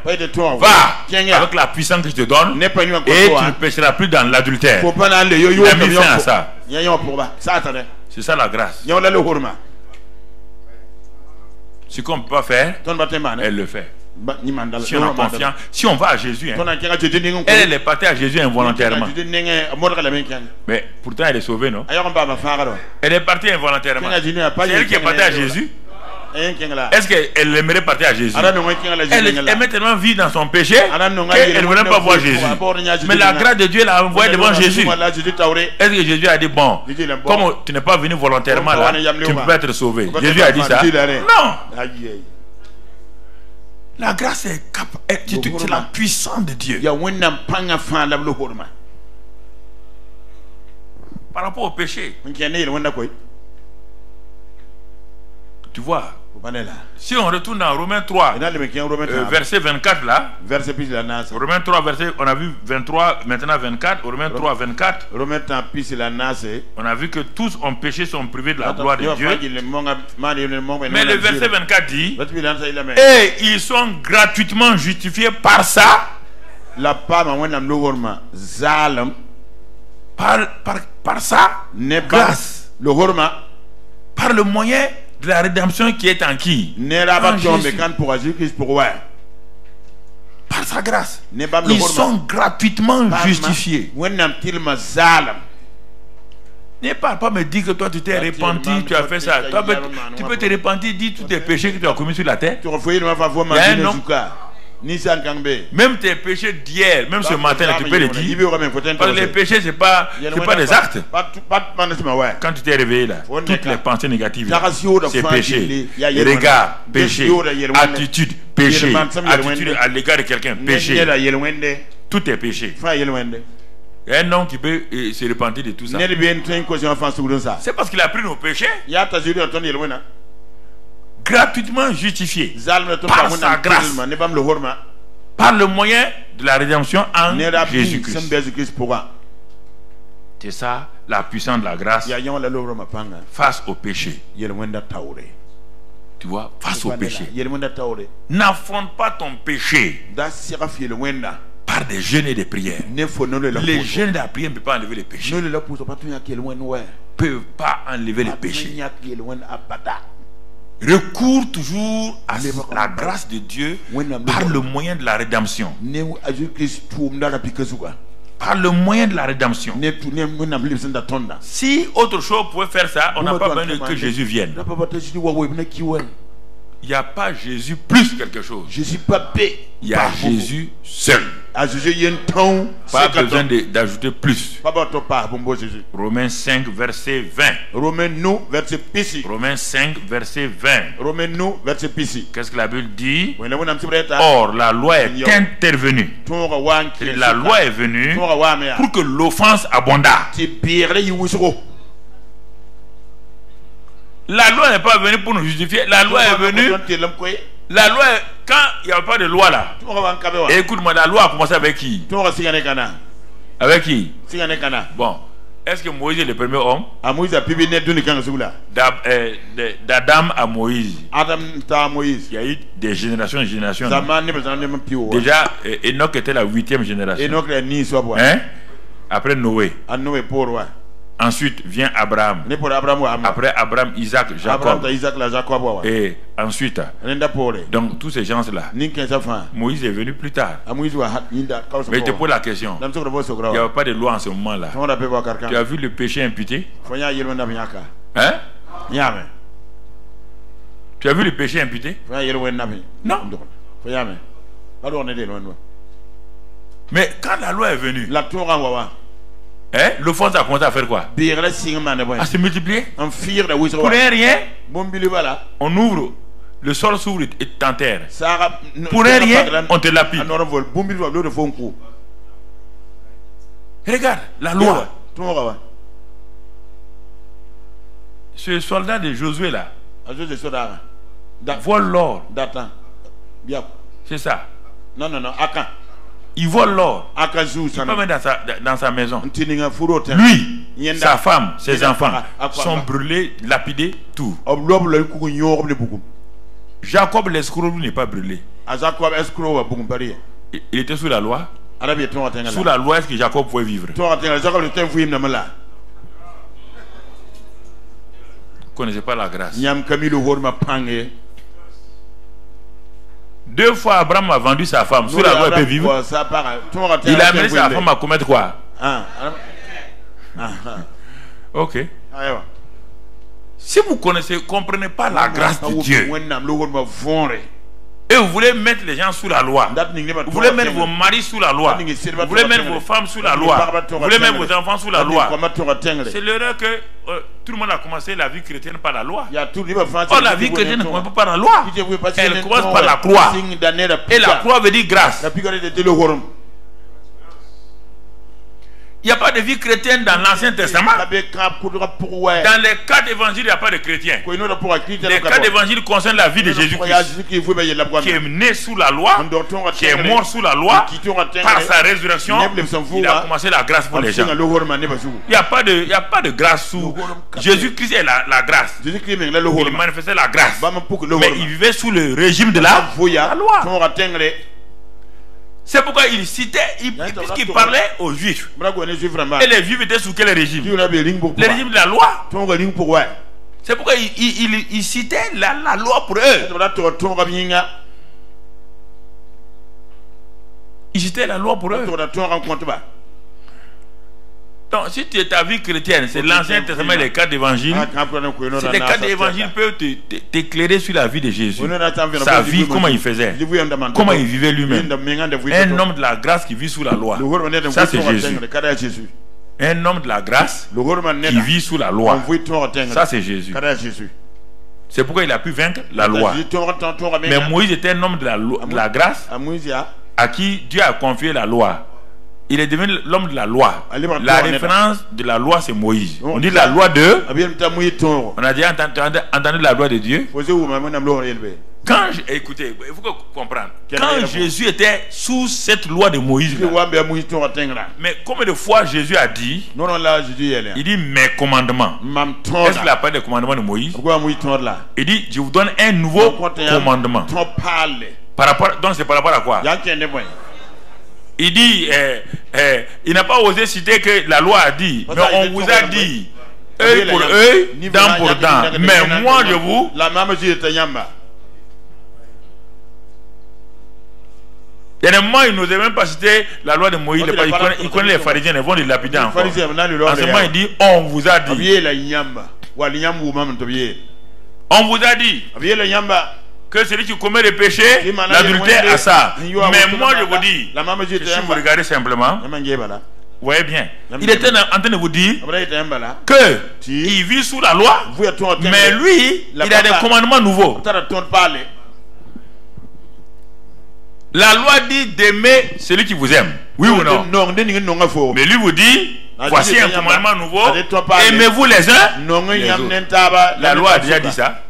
Va avec la puissance que je te donne et tu ne pêcheras plus dans l'adultère. Il a mis fin à ça. C'est ça la grâce. Ce qu'on ne peut pas faire, elle le fait. Si on a confiance, si on va à Jésus, hein, elle est partie à Jésus involontairement. Mais pourtant elle est sauvée, non? Elle est partie involontairement. C'est elle qui est partie à Jésus. Est-ce qu'elle aimerait partir à Jésus? Elle met tellement vie dans son péché qu'elle ne veut même pas voir Jésus. Mais la grâce de Dieu l'a envoyé devant Jésus. Est-ce que Jésus a dit, bon, comme tu n'es pas venu volontairement là, tu ne peux pas être sauvé? Jésus a dit ça? Non. La grâce est la puissance de Dieu. Par rapport au péché. Tu vois, si on retourne dans Romains 3, verset 24 là, Romains 3, verset, on a vu 23, maintenant 24, Romains 3, 24, on a vu que tous ont péché, sont privés de la gloire de Dieu. Mais le verset 24 dit, et ils sont gratuitement justifiés par ça, par ça, grâce, par le moyen de la rédemption qui est en qui? Par sa grâce. Ils sont gratuitement justifiés. Ne parle pas me dire que toi tu t'es repenti, tu as fait ça. Toi, tu peux te repentir, dire tous tes péchés que tu as commis sur la terre. Il y a un homme, même tes péchés d'hier, même ce matin, tu peux les dire. Parce que les péchés, c'est pas des actes. Quand tu t'es réveillé là, toutes les pensées négatives, c'est péché. Regard, péché. Attitude, péché. Attitude à l'égard de quelqu'un, péché. Tout est péché. Il y a un homme qui peut se repentir de tout ça. C'est parce qu'il a pris nos péchés. Gratuitement justifié par sa grâce, par le moyen de la rédemption en Jésus-Christ. C'est ça la puissance de la grâce face au péché. Tu vois, face au péché. N'affronte pas ton péché par des jeûnes et des prières. Les jeûnes et la prière ne peuvent pas enlever les péchés. Ne peuvent pas enlever les péchés. Recours toujours à la grâce de Dieu par le moyen de la rédemption. Par le moyen de la rédemption. Si autre chose pouvait faire ça, on n'a pas besoin que Jésus vienne. Il n'y a pas Jésus plus quelque chose. Il y a Jésus seul. Pas besoin d'ajouter plus. Romains 5 verset 20. Romains 5 verset 20. Qu'est-ce que la Bible dit? Or la loi est intervenue. La loi est venue pour que l'offense abondât. La loi n'est pas venue pour nous justifier. La loi est venue. La loi, quand il n'y avait pas de loi là. Écoute-moi, la loi a commencé avec qui? Avec qui? Bon, est-ce que Moïse est le premier homme? D'Adam à Moïse. Il y a eu des générations et générations. Déjà, Enoch était la 8e génération. Hein? Après Noé. Ensuite vient Abraham. Après Abraham, Isaac, Jacob. Et ensuite, donc tous ces gens-là, Moïse est venu plus tard. Mais je te pose la question. Il n'y avait pas de loi en ce moment-là. Tu as vu le péché imputé? Hein? Tu as vu le péché imputé? Non. Mais quand la loi est venue, l'offense a commencé à faire quoi? À se multiplier. Pour rien, on ouvre, le sol s'ouvre et t'enterre. Pour rien, on te lapide. Regarde, la loi. Ce soldat de Josué là vole l'or. C'est ça. Non. Il vole l'or. Il peut mettre dans sa maison. Lui, sa femme, ses enfants sont brûlés, lapidés, tout. Jacob l'escroc n'est pas brûlé. Il était sous la loi. Sous la loi, est-ce que Jacob pouvait vivre? Vous ne connaissez pas la grâce. 2 fois Abraham a vendu sa femme. Sous la loi, il peut vivre. Il a amené sa femme à commettre quoi? Ok. Si vous ne comprenez pas la grâce de Dieu, et vous voulez mettre les gens sous la loi, vous voulez mettre vos maris sous la loi, vous voulez mettre vos femmes sous la loi, vous voulez mettre vos enfants sous la loi, c'est l'erreur que tout le monde a commencé la vie chrétienne par la loi. Or la vie chrétienne ne commence pas par la loi, elle commence par la croix. Et la croix veut dire grâce. Il n'y a pas de vie chrétienne dans l'Ancien Testament. Dans les 4 évangiles, il n'y a pas de chrétiens. Les 4 évangiles concernent la vie de Jésus-Christ, qui est né sous la loi, qui est mort sous la loi. Par sa résurrection, il a commencé la grâce pour les gens. Il n'y a pas de grâce sous Jésus-Christ. Est la grâce. Il manifestait la grâce. Mais il vivait sous le régime de la loi. C'est pourquoi il citait, puisqu'il parlait aux Juifs. Et les Juifs étaient sous quel régime? Le régime de la loi. C'est pourquoi il citait la loi pour eux. Il citait la loi pour eux. Donc, si ta vie chrétienne, c'est l'Ancien Testament et les 4 évangiles, les 4 évangiles peuvent t'éclairer sur la vie de Jésus. Sa vie, comment il faisait, comment il vivait lui-même. Un homme de la grâce qui vit sous la loi. Ça, c'est Jésus. Un homme de la grâce qui vit sous la loi. Ça, c'est Jésus. C'est pourquoi il a pu vaincre la loi. Mais Moïse était un homme de la grâce à qui Dieu a confié la loi. Il est devenu l'homme de la loi. La référence de la loi, c'est Moïse. On dit la loi de... On a déjà entendu la loi de Dieu. Écoutez, il faut comprendre. Quand Jésus était sous cette loi de Moïse, mais combien de fois Jésus a dit, il dit mes commandements. Est-ce qu'il a pas de commandements de Moïse? Il dit, je vous donne un nouveau commandement. Donc c'est par rapport à quoi? Il dit, il n'a pas osé citer que la loi a dit, mais on vous a dit, œil pour œil, dent pour dent. Mais moi je vous... Il y a des moments, il n'osait même pas citer la loi de Moïse. Il connaît les pharisiens, ils vont les lapider encore. En ce moment, il dit, on vous a dit. On vous a dit que celui qui commet le péché, l'adultère a ça. Mais moi je vous dis, si vous regardez simplement, vous voyez bien, il était en train de vous dire que il vit sous la loi, mais lui, il a des commandements nouveaux. La loi dit d'aimer celui qui vous aime, oui ou non? Mais lui vous dit, voici un commandement nouveau, aimez-vous les uns les autres. La loi a déjà dit ça.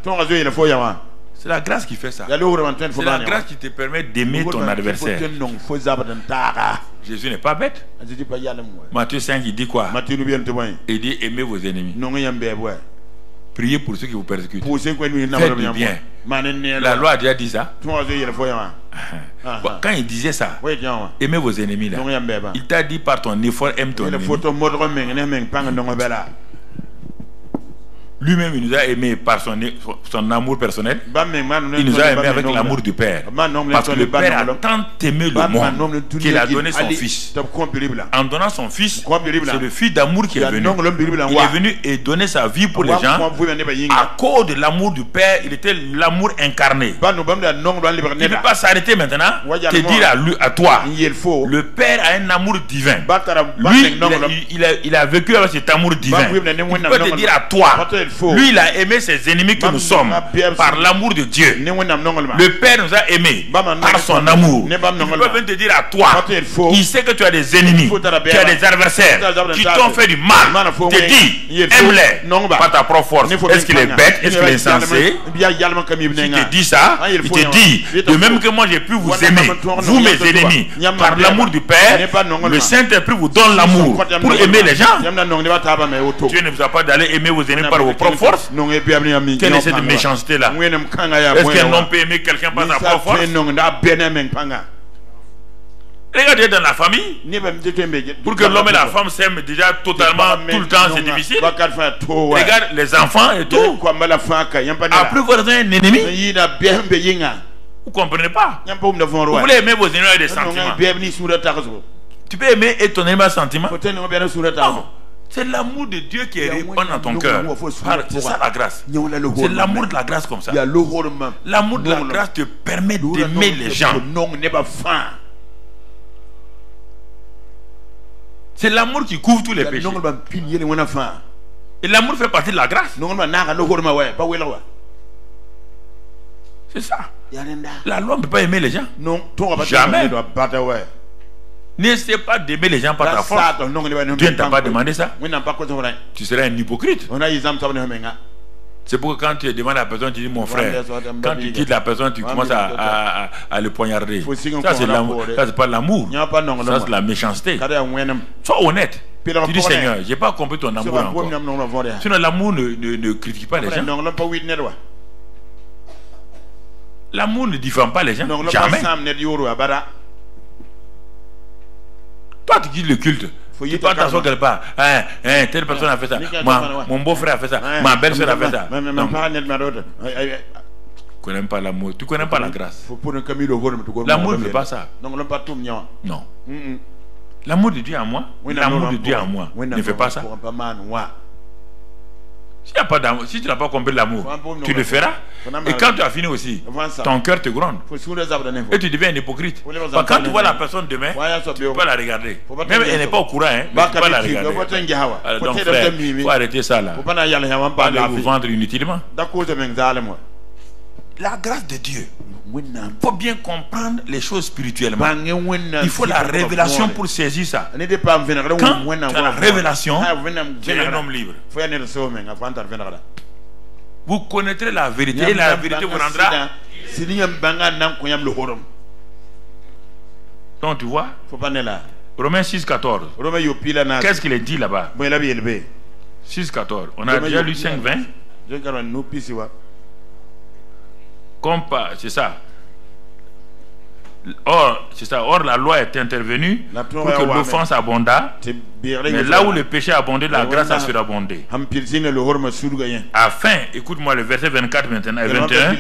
C'est la grâce qui fait ça. C'est la grâce qui te permet d'aimer ton adversaire. Jésus n'est pas bête. Matthieu 5, il dit quoi? Il dit aimez vos ennemis. Priez pour ceux qui vous persécutent. Faites du bien. La loi a déjà dit ça. Quand il disait ça, aimez vos ennemis là. Il t'a dit par ton effort, aime ton ennemi. Lui-même, il nous a aimé par son amour personnel. Il nous a aimé avec l'amour du Père. Parce que le Père a tant aimé le monde qu'il a donné son Fils. En donnant son Fils, c'est le Fils d'amour qui est venu. Il est venu et donner sa vie pour les gens. À cause de l'amour du Père, il était l'amour incarné. Il ne peut pas s'arrêter maintenant te dire à toi. Le Père a un amour divin. Lui, il a vécu avec cet amour divin. Il peut te dire à toi. Lui, il a aimé ses ennemis que nous sommes par l'amour de Dieu. Le Père nous a aimés par son amour. Il peut venir te dire à toi, il sait que tu as des ennemis, tu as des adversaires qui t'ont fait du mal. Il te dit, aime-les par ta propre force. Est-ce qu'il est bête? Est-ce qu'il est insensé? Il te dit ça, il te dit, de même que moi j'ai pu vous aimer, vous mes ennemis, par l'amour du Père, le Saint-Esprit vous donne l'amour pour aimer les gens. Dieu ne vous a pas d'aller aimer vos ennemis par vos propres forces. Quelle est cette méchanceté là? Est-ce qu'un homme peut aimer quelqu'un par sa propre force? Regardez dans la famille, pour que l'homme et la femme s'aiment déjà totalement tout le temps, c'est difficile. Regarde les enfants et tout. Après vous avez un ennemi, vous ne comprenez pas. Vous voulez aimer vos ennemis avec des sentiments. Tu peux aimer et ton ennemi a un sentiment. Non. C'est l'amour de Dieu qui est répandu dans ton cœur. C'est ça la grâce. C'est l'amour de la grâce comme ça. L'amour de la grâce te permet d'aimer les gens. C'est l'amour qui couvre tous les péchés. Et l'amour fait partie de la grâce. C'est ça. La loi ne peut pas aimer les gens. Jamais. N'essaie pas d'aimer les gens par ta force. Dieu ne t'a pas demandé ça. Tu serais un hypocrite. C'est pourquoi quand tu demandes à la personne, tu dis mon frère. Quand tu quittes la personne, tu commences à le poignarder. Ça, c'est l'amour. Ça, c'est pas l'amour. Ça, c'est la méchanceté. Sois honnête. Tu dis Seigneur, je n'ai pas compris ton amour encore. Sinon, l'amour ne critique pas les gens. L'amour ne diffame pas les gens. Jamais. Toi, tu quittes le culte. Tu peux t'asseoir quelque part. Telle personne a fait ça. Mon beau-frère a fait ça. Ma belle-soeur a fait ça. Tu ne connais pas l'amour. Tu ne connais pas la grâce. L'amour ne fait pas ça. Non. L'amour de Dieu à moi, l'amour de Dieu à moi ne fait pas ça. Si tu n'as pas compris l'amour, tu le feras. Et quand tu as fini aussi, ton cœur te gronde. Et tu deviens un hypocrite. Quand tu vois la personne demain, tu ne peux pas la regarder. Même elle n'est pas au courant, tu ne peux pas la regarder. Donc frère, il faut arrêter ça là. Pas de vous vendre inutilement. La grâce de Dieu. Il faut bien comprendre les choses spirituellement. Il faut la révélation pour saisir ça. Quand tu as la révélation, tu es un homme libre. Vous connaîtrez la vérité et la vérité vous rendra. Donc tu vois, Romains 6,14. Qu'est-ce qu'il est dit là-bas? 6,14. On a déjà lu 5,20. C'est ça. Or, la loi est intervenue pour que l'offense abondât. Mais là où le péché a abondé, la grâce a surabondé. Afin, écoute-moi le verset 24 maintenant et 21.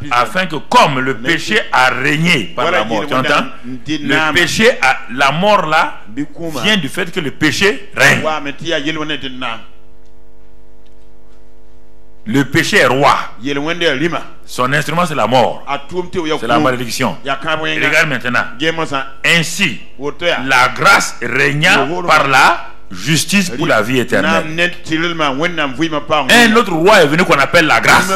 Afin que comme le péché a régné par la mort, tu entends? Le péché, la mort là, vient du fait que le péché règne. Le péché est roi. Son instrument c'est la mort. C'est la malédiction. Regarde maintenant. Ainsi, la grâce régna par la justice pour la vie éternelle. Un autre roi est venu qu'on appelle la grâce,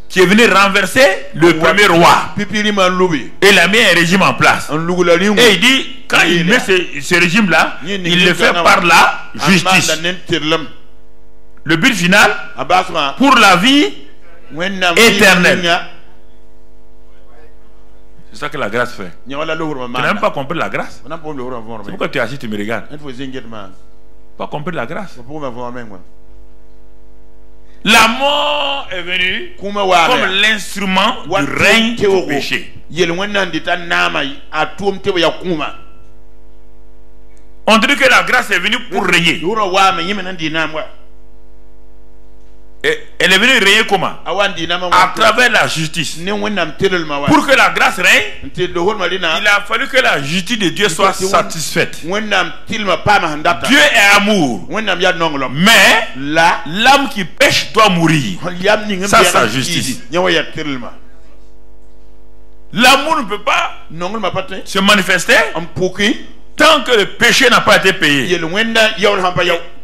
qui est venu renverser le premier roi. Et il a mis un régime en place. Et il dit, quand il met ce régime là, il le fait par la justice. Le but final, pour la vie éternelle. C'est ça que la grâce fait. Tu n'as même pas compris la grâce. C'est pourquoi tu es assis, tu me regardes. Pas compris la grâce. La mort est venue comme l'instrument du règne du péché. On dirait que la grâce est venue pour régner. Et elle est venue régner comment? À travers la justice. Pour que la grâce règne, il a fallu que la justice de Dieu soit satisfaite. Dieu est amour. Mais l'âme qui pêche doit mourir. Ça, c'est la justice. L'amour ne peut pas se manifester tant que le péché n'a pas été payé.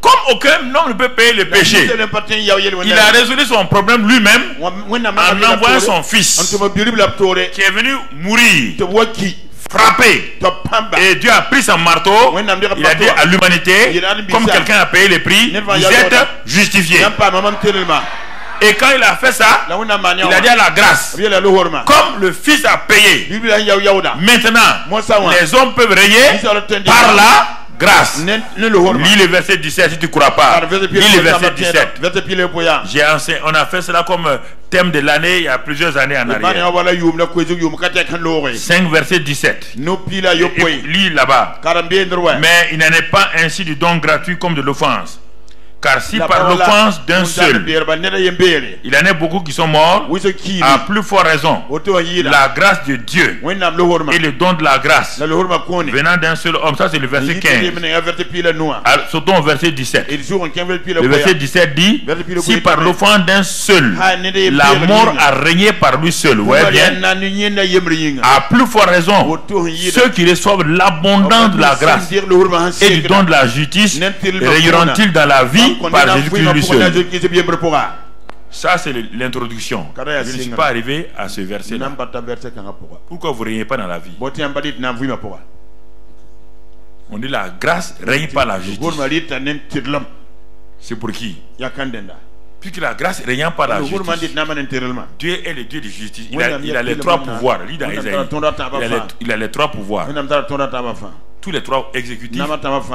Comme aucun homme ne peut payer le péché, il a résolu son problème lui-même en envoyant son fils qui est venu mourir, frappé. Et Dieu a pris son marteau, il a dit à l'humanité, comme quelqu'un a payé le prix, vous êtes justifiés. Et quand il a fait ça, il a dit à la grâce, comme le Fils a payé, maintenant les hommes peuvent régner par la grâce. Lis le verset 17 si tu ne crois pas. Lis le verset 17. On a fait cela comme thème de l'année il y a plusieurs années en arrière. 5 verset 17. Lis là-bas. Mais il n'en est pas ainsi du don gratuit comme de l'offense. Car si par l'offense d'un seul, il y en a beaucoup qui sont morts, à plus forte raison, la grâce de Dieu et le don de la grâce venant d'un seul homme, ça c'est le verset 15. Alors, sautons au verset 17. Le verset 17 dit, si par l'offense d'un seul, la mort a régné par lui seul, ouais, bien, à plus forte raison, ceux qui reçoivent l'abondance de la grâce et du don de la justice régneront-ils dans la vie par Jésus-Christ lui seul. Ça c'est l'introduction. Je ne suis pas arrivé à ce verset là. Pourquoi vous ne régnez pas dans la vie? On dit la grâce règne par la justice. C'est pour qui? Puisque la grâce règne par la justice, Dieu est le Dieu de justice. Il a les trois pouvoirs. Il a les trois pouvoirs. Tous les trois exécutifs,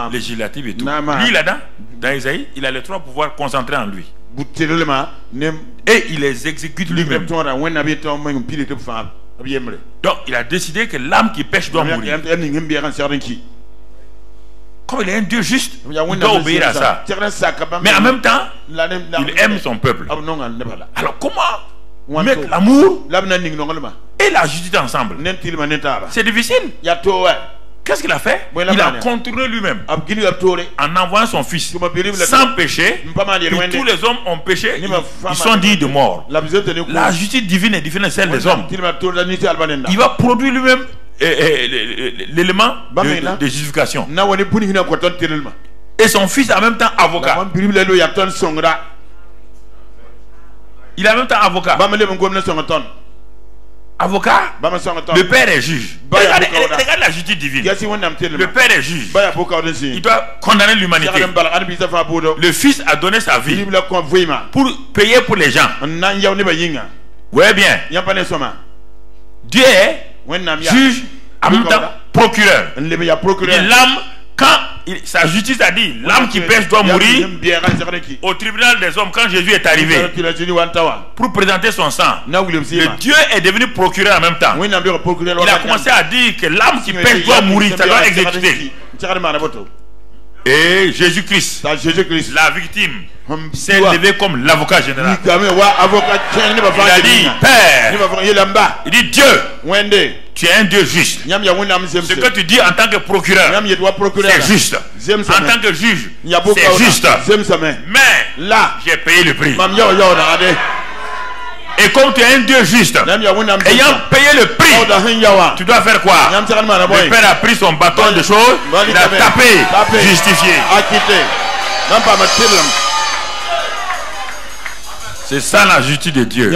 législatifs et tout. Lui là-dedans, dans Isaïe, il a les trois pouvoirs concentrés en lui. Et il les exécute lui-même. Donc il a décidé que l'âme qui pêche doit mourir. Comme il est un Dieu juste, il doit obéir à ça. Mais en même temps, il aime son peuple. Alors comment mettre l'amour et la justice ensemble? C'est difficile. Qu'est-ce qu'il a fait? Il a contourné lui-même en envoyant son fils sans péché. Puis tous les hommes ont péché, ils sont dits de mort. La justice divine est différente de celle des hommes. Il va produire lui-même l'élément de justification. Et son fils en même temps avocat. Il est en même temps avocat. Avocat, le père est juge. Regarde la justice divine. Le père est juge. Il doit condamner l'humanité. Le fils a donné sa vie pour payer pour les gens. Oui, bien. Dieu est juge, en même temps procureur. Et l'âme, quand sa justice a dit l'âme qui pêche doit mourir, au tribunal des hommes, quand Jésus est arrivé pour présenter son sang, le Dieu est devenu procureur en même temps. Il a commencé à dire que l'âme qui pêche doit mourir, ça doit exécuter. Et Jésus-Christ, la victime, s'est levé comme l'avocat général. Il a dit, Père, il dit Dieu, tu es un Dieu juste. Ce que tu dis en tant que procureur, c'est juste. En tant que juge, c'est juste. Mais là, j'ai payé le prix. Et comme tu es un Dieu juste, ayant payé le prix, tu dois faire quoi? Le Père a pris son bâton de choses, il a tapé, justifié. C'est ça la justice de Dieu.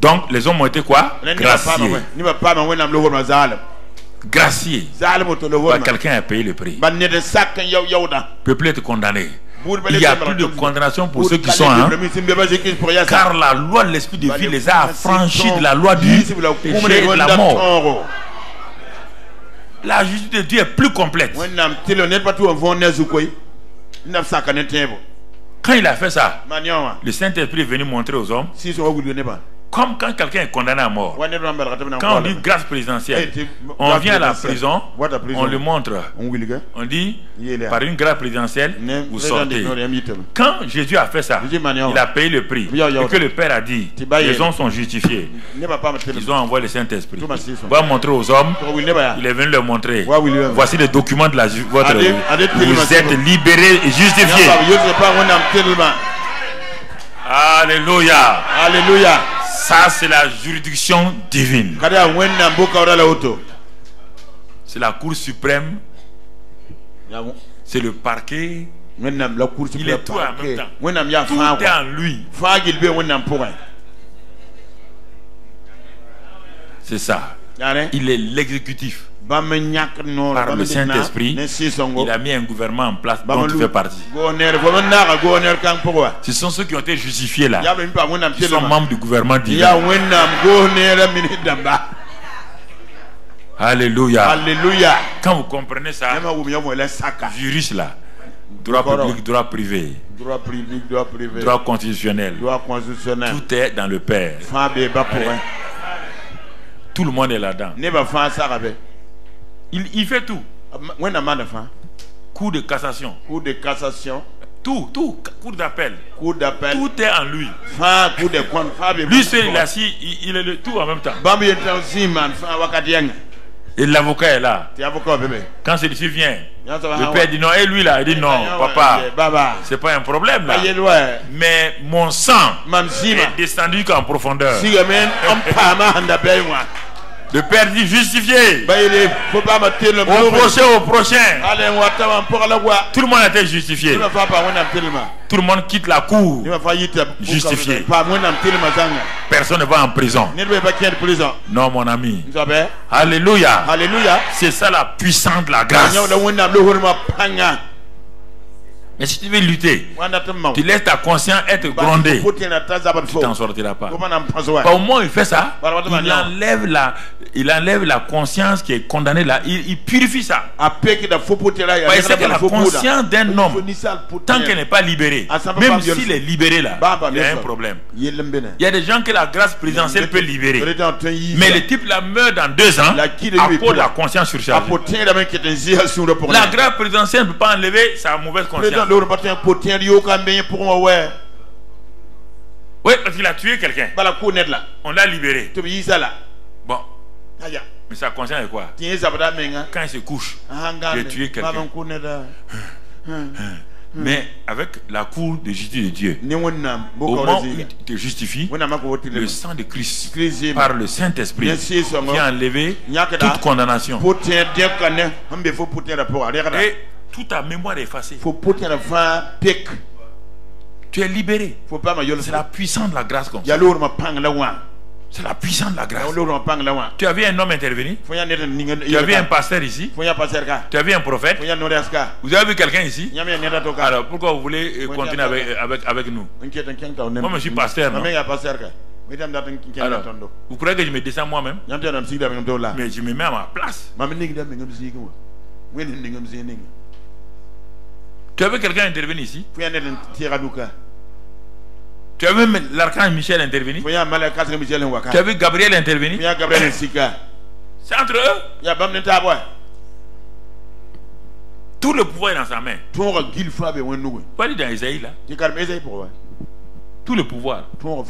Donc les hommes ont été quoi? Graciés. Graciés. Quelqu'un a payé le prix. Peut plus être condamné. Il n'y a plus de condamnation pour ceux qui sont, car la loi de l'esprit de vie les a affranchis de la loi du péché et de la mort. La justice de Dieu est plus complète. Quand il a fait ça, le Saint-Esprit est venu montrer aux hommes. Comme quand quelqu'un est condamné à mort, quand on dit grâce présidentielle, on vient à la prison, on le montre. On dit, par une grâce présidentielle, vous sortez. Quand Jésus a fait ça, il a payé le prix. Et que le Père a dit, les hommes sont justifiés. Ils ont envoyé le Saint-Esprit. Il va montrer aux hommes, il est venu leur montrer. Voici les documents de votre vie. Vous êtes libérés et justifiés. Alléluia. Alléluia. Ça, c'est la juridiction divine. C'est la Cour suprême. C'est le parquet. Il est tout en même temps. Tout est en lui. C'est ça. Il est l'exécutif. Par le Saint-Esprit, il a mis un gouvernement en place dont tu fais partie. Ce sont ceux qui ont été justifiés là. Ils sont membres du gouvernement divin. Alléluia. Alléluia. Quand vous comprenez ça, juriste là, droit public, droit privé, droit constitutionnel, tout est dans le Père. Tout le monde est là-dedans. Il fait tout. Cour de cassation. Cour de cassation. Tout. Cour d'appel. Cour d'appel. Tout est en lui. Cour de compte. Lui seul, il est assis, il est le tout en même temps. Et l'avocat est là. Quand celui-ci vient, le père dit non, et lui là, il dit non, papa, c'est pas un problème là. Mais mon sang est descendu qu'en profondeur. Le père dit justifié. Au prochain. Tout le monde a été justifié. Tout le monde quitte la cour justifié. Personne ne va en prison. Non, mon ami. Alléluia. Alléluia. C'est ça la puissance de la grâce. Mais si tu veux lutter, tu laisses ta conscience être grondée, tu t'en sortiras pas. Au moment où il fait ça, il enlève la conscience qui est condamnée là, il purifie ça. C'est que la conscience d'un homme, tant qu'elle n'est pas libérée, même s'il est libéré là, il y a un problème. Il y a des gens que la grâce présidentielle peut libérer, mais le type là meurt dans 2 ans à cause de la conscience surchargée. La grâce présidentielle ne peut pas enlever sa mauvaise conscience. Oui, parce qu'il a tué quelqu'un. On l'a libéré. Bon. Mais sa conscience est quoi? Quand il se couche, il a tué quelqu'un. Mais avec la cour de justice de Dieu, au moment où il te justifie, le sang de Christ, par le Saint-Esprit, vient enlever toute condamnation. Et toute ta mémoire est effacée. Tu es libéré. C'est la puissance de la grâce comme ça. C'est la puissance de la grâce. Tu as vu un homme intervenir? Tu as vu un pasteur ici? Tu as vu un prophète? Vous avez vu quelqu'un ici? Alors pourquoi vous voulez continuer avec nous? Moi je suis pasteur, non? Alors, vous croyez que je me descends moi-même? Mais je me mets à ma place. Tu as vu quelqu'un intervenir ici? Tu as vu l'archange Michel intervenir? Tu as vu Gabriel intervenir? C'est entre eux. Tout le pouvoir est dans sa main. Pas dit dans Isaïe là. Tout le pouvoir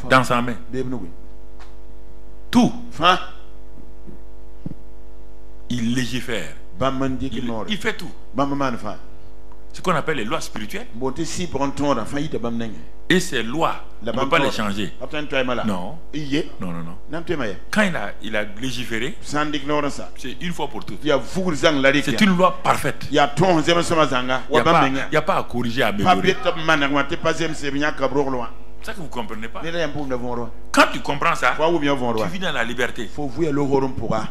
dans sa main. Tout. Il légifère. Il fait tout. Ce qu'on appelle les lois spirituelles. Et ces lois, on ne peut pas les changer. Non. Non. Quand il a légiféré, c'est une fois pour toutes. C'est une loi parfaite. Il n'y a pas à corriger, à améliorer. C'est ça que vous ne comprenez pas. Quand tu comprends ça, tu vis dans la liberté. Si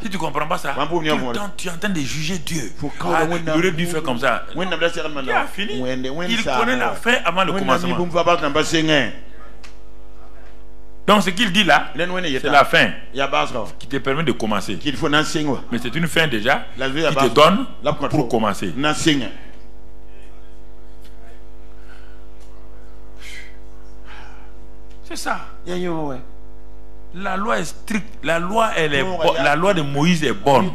tu ne comprends pas ça, tout le temps tu es en train de juger Dieu. Il aurait dû faire comme ça. Il a fini. Il connaît la fin avant le commencement. Donc ce qu'il dit là, c'est la fin qui te permet de commencer. Mais c'est une fin déjà qui te donne pour commencer. C'est ça. La loi est stricte. La loi, la loi de Moïse est bonne.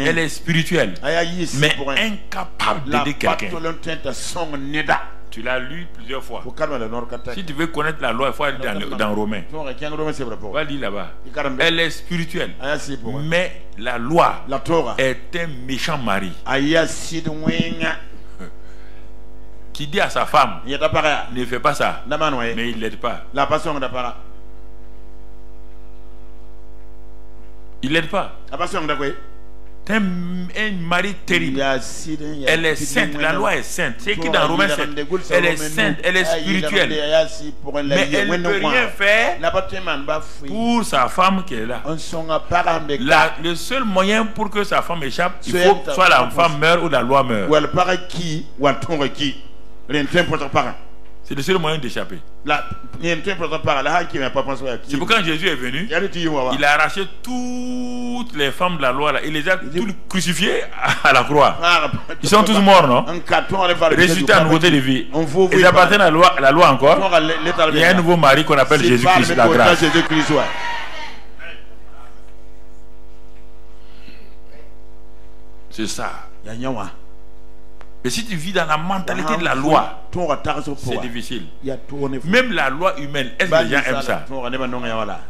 Elle est spirituelle. Mais incapable d'aider quelqu'un. Tu l'as lu plusieurs fois. Si tu veux connaître la loi, il faut aller dans Romains. Va lire là-bas. Elle est spirituelle. Mais la loi est un méchant mari qui dit à sa femme, ne fais pas ça. Mais il ne l'aide pas. Il ne l'aide pas. C'est un mari terrible. Elle est sainte. La loi est sainte. C'est écrit dans Romains 7. Elle est sainte. Elle est spirituelle. Mais elle ne peut rien faire pour sa femme qui est là. Le seul moyen pour que sa femme échappe, il faut que soit la femme meure ou la loi meure. C'est le seul moyen d'échapper. C'est pourquoi quand Jésus est venu, il a arraché toutes les femmes de la loi là, il les a tous crucifiés à la croix. Ils sont tous morts, non? Ressuscités en nouveauté de vie. Ils appartiennent à la loi encore. Il y a un nouveau mari qu'on appelle Jésus-Christ, la grâce. C'est ça. Mais si tu vis dans la mentalité de la loi, c'est difficile. Même la loi humaine, est-ce que les gens aiment ça?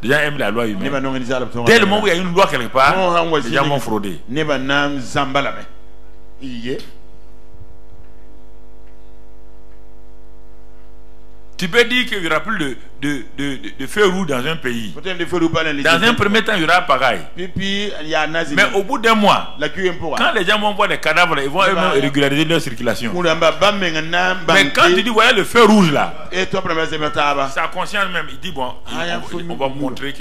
Les gens aiment la loi humaine. Dès le moment où il y a une loi quelque part, les gens vont frauder. Tu peux dire qu'il n'y aura plus de feu rouge dans un pays. Dans un premier temps, il y aura pareil. Mais au bout d'un mois, quand les gens vont voir des cadavres, ils vont eux-mêmes régulariser leur circulation. Mais quand tu dis, voilà le feu rouge là, sa conscience même, il dit, bon, on va montrer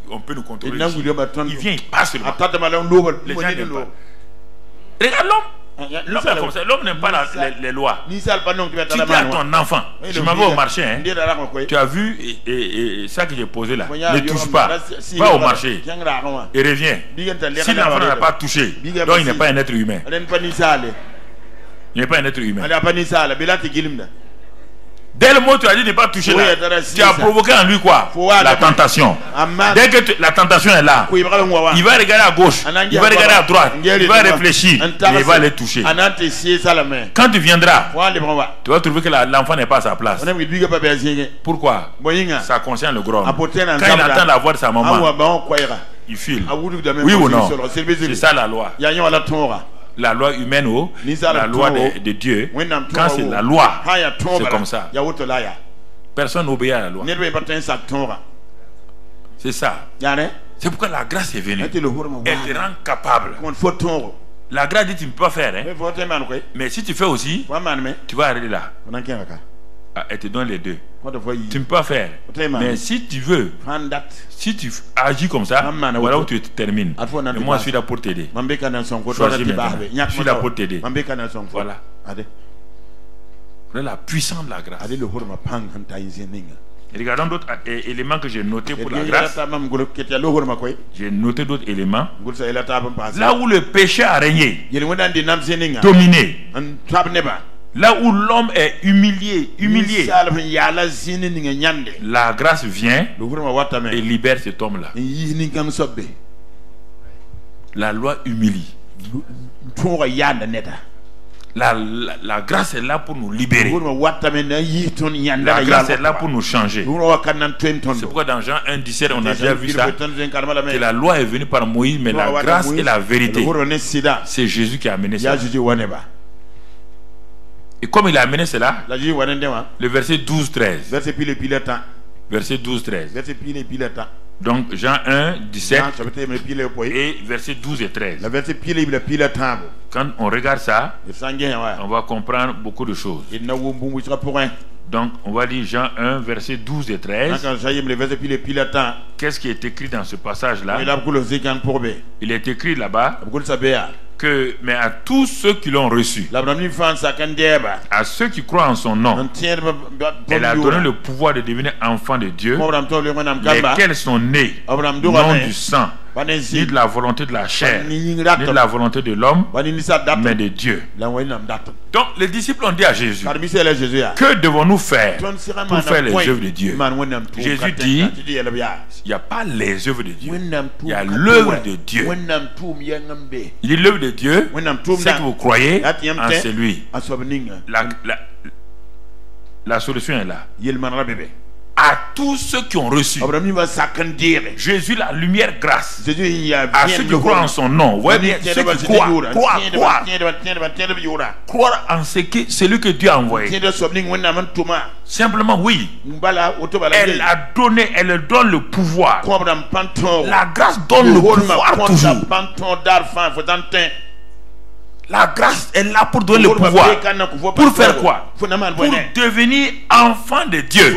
qu'on peut nous contrôler. Il vient, il passe seulement. Les gens n'aiment pas. Regarde l'homme. L'homme n'aime pas les lois. Tu dis à ton enfant, je m'en vais au marché, hein, tu as vu ça que j'ai posé là, ne touche pas, va au marché et reviens. Si l'enfant n'a pas touché, donc il n'est pas un être humain. Il n'est pas un être humain. Dès le mot tu as dit de ne pas toucher là, tu as provoqué en lui quoi? La tentation. Dès que la tentation est là, il va regarder à gauche, il va regarder à droite, il va réfléchir et il va les toucher. Quand tu viendras, tu vas trouver que l'enfant n'est pas à sa place. Pourquoi? Sa conscience le gronde. Quand il entend la voix de sa maman, il file. Oui ou non? C'est ça la loi. La loi humaine ou la loi de Dieu. Quand c'est la loi, c'est comme ça. Personne n'obéit à la loi. C'est ça. C'est pourquoi la grâce est venue. Elle te rend capable. La grâce dit tu ne peux pas faire, hein? Mais si tu fais aussi, tu vas arriver là. Elle te donne les deux. Tu ne peux pas faire. Mais si tu veux, si tu agis comme ça, voilà où tu termines. Et moi je suis là pour t'aider. Choisis maintenant. Je suis là pour t'aider. Voilà. Voilà la puissance de la grâce. Et regardons d'autres éléments que j'ai notés pour la grâce. J'ai noté d'autres éléments. Là où le péché a régné, dominé, là où l'homme est humilié, la grâce vient et libère cet homme-là. La loi humilie. La grâce est là pour nous libérer. La grâce est là pour nous changer. C'est pourquoi dans Jean 1,17 on a déjà vu ça, que la loi est venue par Moïse, mais la grâce et la vérité, c'est Jésus qui a amené ça. Et comme il a amené cela, le verset 12-13. Verset 12-13. Donc Jean 1, 17 et verset 12 et 13. Quand on regarde ça, on va comprendre beaucoup de choses. Donc on va lire Jean 1, verset 12 et 13. Qu'est-ce qui est écrit dans ce passage-là? Il est écrit là-bas que, mais à tous ceux qui l'ont reçu, à ceux qui croient en son nom, elle a donné le pouvoir de devenir enfants de Dieu, lesquels sont nés non du sang, ni de la volonté de la chair, ni de la volonté de l'homme, mais de Dieu. Donc les disciples ont dit à Jésus, que devons-nous faire pour faire les œuvres de Dieu? Jésus dit, il n'y a pas les œuvres de Dieu, il y a l'œuvre de Dieu. Il dit l'œuvre de Dieu, c'est que vous croyez en celui. La solution est là. À tous ceux qui ont reçu Jésus, la lumière grâce, à ceux qui croient en son nom, voyez, ceux qui croient en celui que Dieu a envoyé. Simplement oui, elle donne le pouvoir. La grâce donne le pouvoir toujours. La grâce est là pour donner le pouvoir. Pour faire quoi? Pour devenir enfant de Dieu.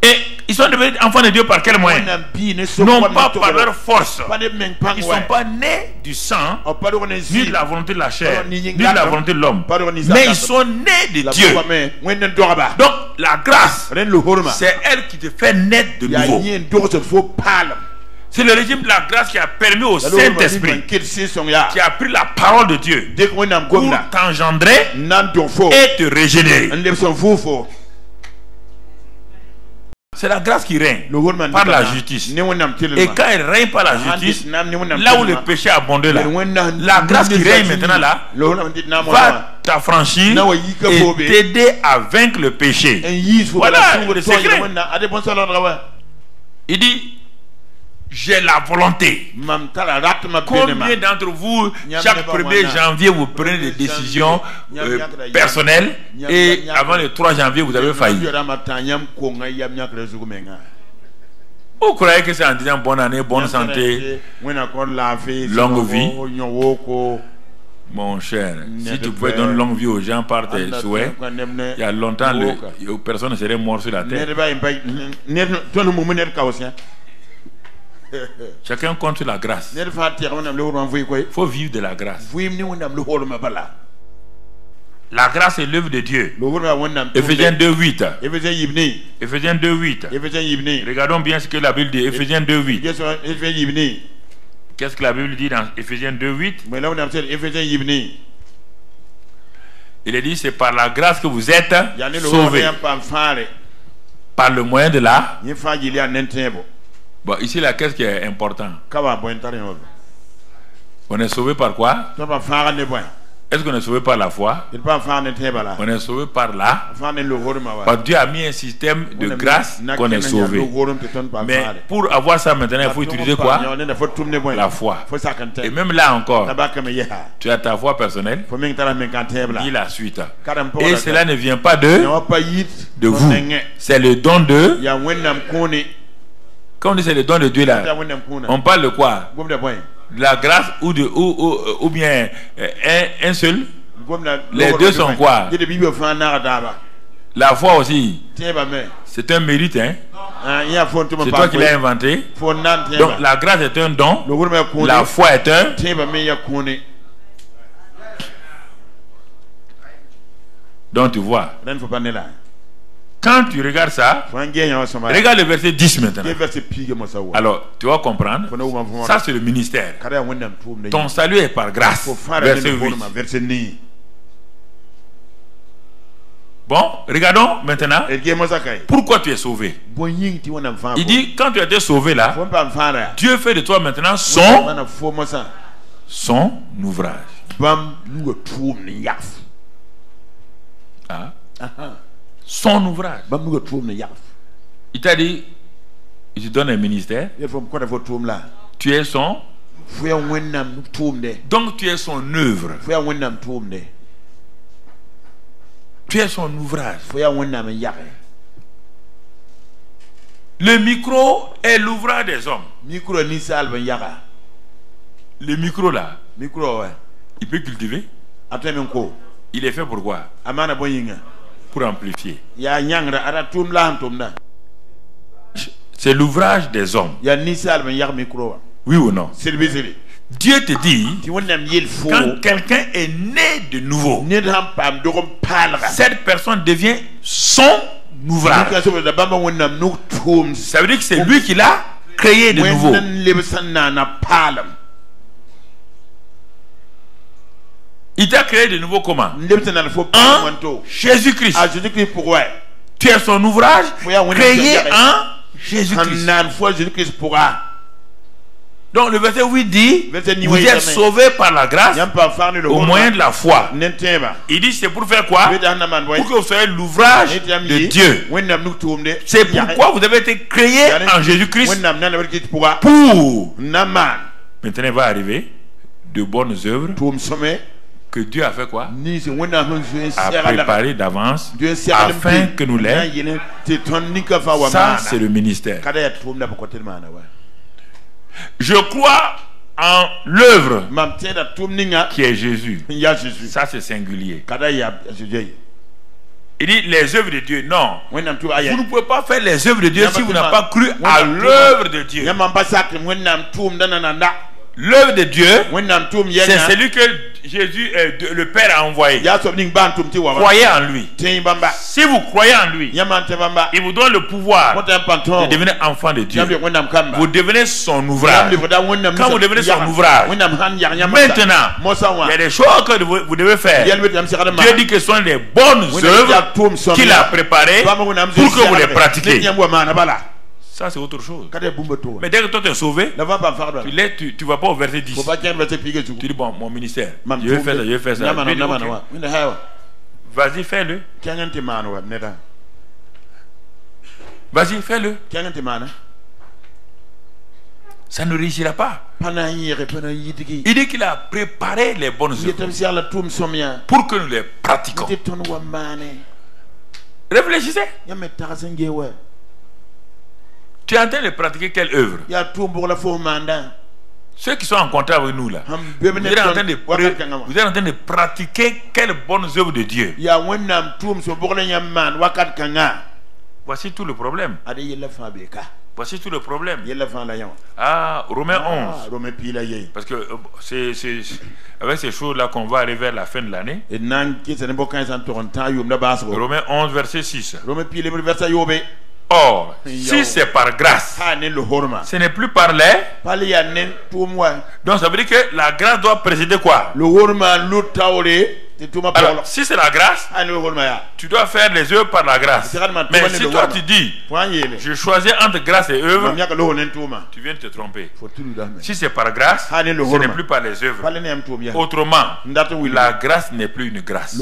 Et ils sont devenus enfants de Dieu par quel moyen? Non pas par leur force. Ils ne sont pas nés du sang, ni de la volonté de la chair, ni de la volonté de l'homme. Mais ils sont nés de Dieu. Donc la grâce, c'est elle qui te fait naître de nouveau. C'est le régime de la grâce qui a permis au Saint-Esprit, qui a pris la parole de Dieu pour t'engendrer et te régénérer. C'est la grâce qui règne par la justice. Et quand elle règne par la justice, là où le péché a abondé, la grâce qui règne maintenant là va t'affranchir et t'aider à vaincre le péché. Voilà le secret. Il dit, j'ai la volonté. Combien d'entre vous, chaque 1er janvier, vous prenez des décisions personnelles et avant le 3 janvier, vous avez failli? Vous croyez que c'est en disant bonne année, bonne santé, longue vie? Mon cher, si tu pouvais donner longue vie aux gens par tes souhaits, il y a longtemps, personne ne serait mort sur la terre. Chacun compte sur la grâce. Il faut vivre de la grâce. La grâce est l'œuvre de Dieu. Ephésiens 2:8. Ephésiens 2:8. Regardons bien ce que la Bible dit. Ephésiens 2:8. Qu'est-ce que la Bible dit dans Ephésiens 2:8? Il est dit, c'est par la grâce que vous êtes sauvés. Par le moyen de la... Bon, ici, là, qu'est-ce qui est important? On est sauvé par quoi? Est-ce qu'on est sauvé par la foi? On est sauvé par là. Parce que Dieu a mis un système de grâce qu'on est sauvé. Mais pour avoir ça maintenant, il faut utiliser quoi? La foi. Et même là encore, tu as ta foi personnelle, ni la suite. Et cela ne vient pas de vous. C'est le don de... Quand on dit c'est le don de Dieu là, on parle de quoi? De la grâce ou bien un seul? Les deux sont quoi? La foi aussi, c'est un mérite, hein? C'est toi qui l'as inventé. Donc la grâce est un don, la foi est un... Donc tu vois, quand tu regardes ça, regarde le verset 10 maintenant. Alors, tu vas comprendre. Ça, c'est le ministère. Ton salut est par grâce. Verset 8. Bon, regardons maintenant. Pourquoi tu es sauvé? Il dit, quand tu as été sauvé là, Dieu fait de toi maintenant son ouvrage. Ah. Son ouvrage. Il t'a dit, il te donne un ministère. Tu es son. Donc tu es son œuvre. Tu es son ouvrage. Le micro est l'ouvrage des hommes. Le micro là, il peut cultiver. Il est fait pour quoi? Pour amplifier. C'est l'ouvrage des hommes. Oui ou non? Dieu te dit, quand quelqu'un est né de nouveau, cette personne devient son ouvrage. Ça veut dire que c'est lui qui l'a créer de nouveau. Il t'a créé de nouveau comment? En Jésus-Christ. Tu es son ouvrage créé en Jésus-Christ. Donc le verset 8 dit, vous êtes sauvés par la grâce au moyen de la foi. Il dit c'est pour faire quoi? Pour que vous soyez l'ouvrage de Dieu. C'est pourquoi vous avez été créés en Jésus-Christ pour. Maintenant il va arriver de bonnes œuvres que Dieu a fait quoi? A préparé d'avance afin que nous l'ayons. Ça c'est le ministère. Je crois en l'œuvre qui est Jésus. Ça c'est singulier. Il dit les œuvres de Dieu. Non. Vous ne pouvez pas faire les œuvres de Dieu si vous n'avez pas cru à l'œuvre de Dieu. L'œuvre de Dieu, c'est celui que Jésus, le Père a envoyé. Croyez en lui. Si vous croyez en lui, il vous donne le pouvoir de devenir enfant de Dieu. Vous devenez son ouvrage. Quand vous devenez son ouvrage, maintenant, il y a des choses que vous devez faire. Dieu dit que ce sont les bonnes œuvres qu'il a préparées pour que vous les pratiquiez. Ça c'est autre chose. Mais dès que toi tu es sauvé, tu vas pas au verset 10. Tu dis bon, mon ministère, je vais faire ça, je vais faire ça. Okay. Vas-y, fais-le. Vas-y, fais-le. Ça ne réussira pas. Il dit qu'il a préparé les bonnes œuvres pour que nous les pratiquions. Réfléchissez. Tu es en train de pratiquer quelle œuvre? Ceux qui sont en contrat avec nous là, vous êtes en train de pratiquer quelles bonnes œuvres de Dieu? Voici tout le problème. Voici tout le problème. Ah, Romains 11. Parce que c'est avec ces choses-là qu'on va arriver vers la fin de l'année. Romains 11, verset 6. Or, si c'est par grâce, ce n'est plus par les. Donc ça veut dire que la grâce doit précéder quoi? Alors, si c'est la grâce, tu dois faire les œuvres par la grâce. Mais si toi tu dis, je choisis entre grâce et œuvre, tu viens de te tromper. Si c'est par grâce, ce n'est plus par les œuvres. Autrement, la grâce n'est plus une grâce.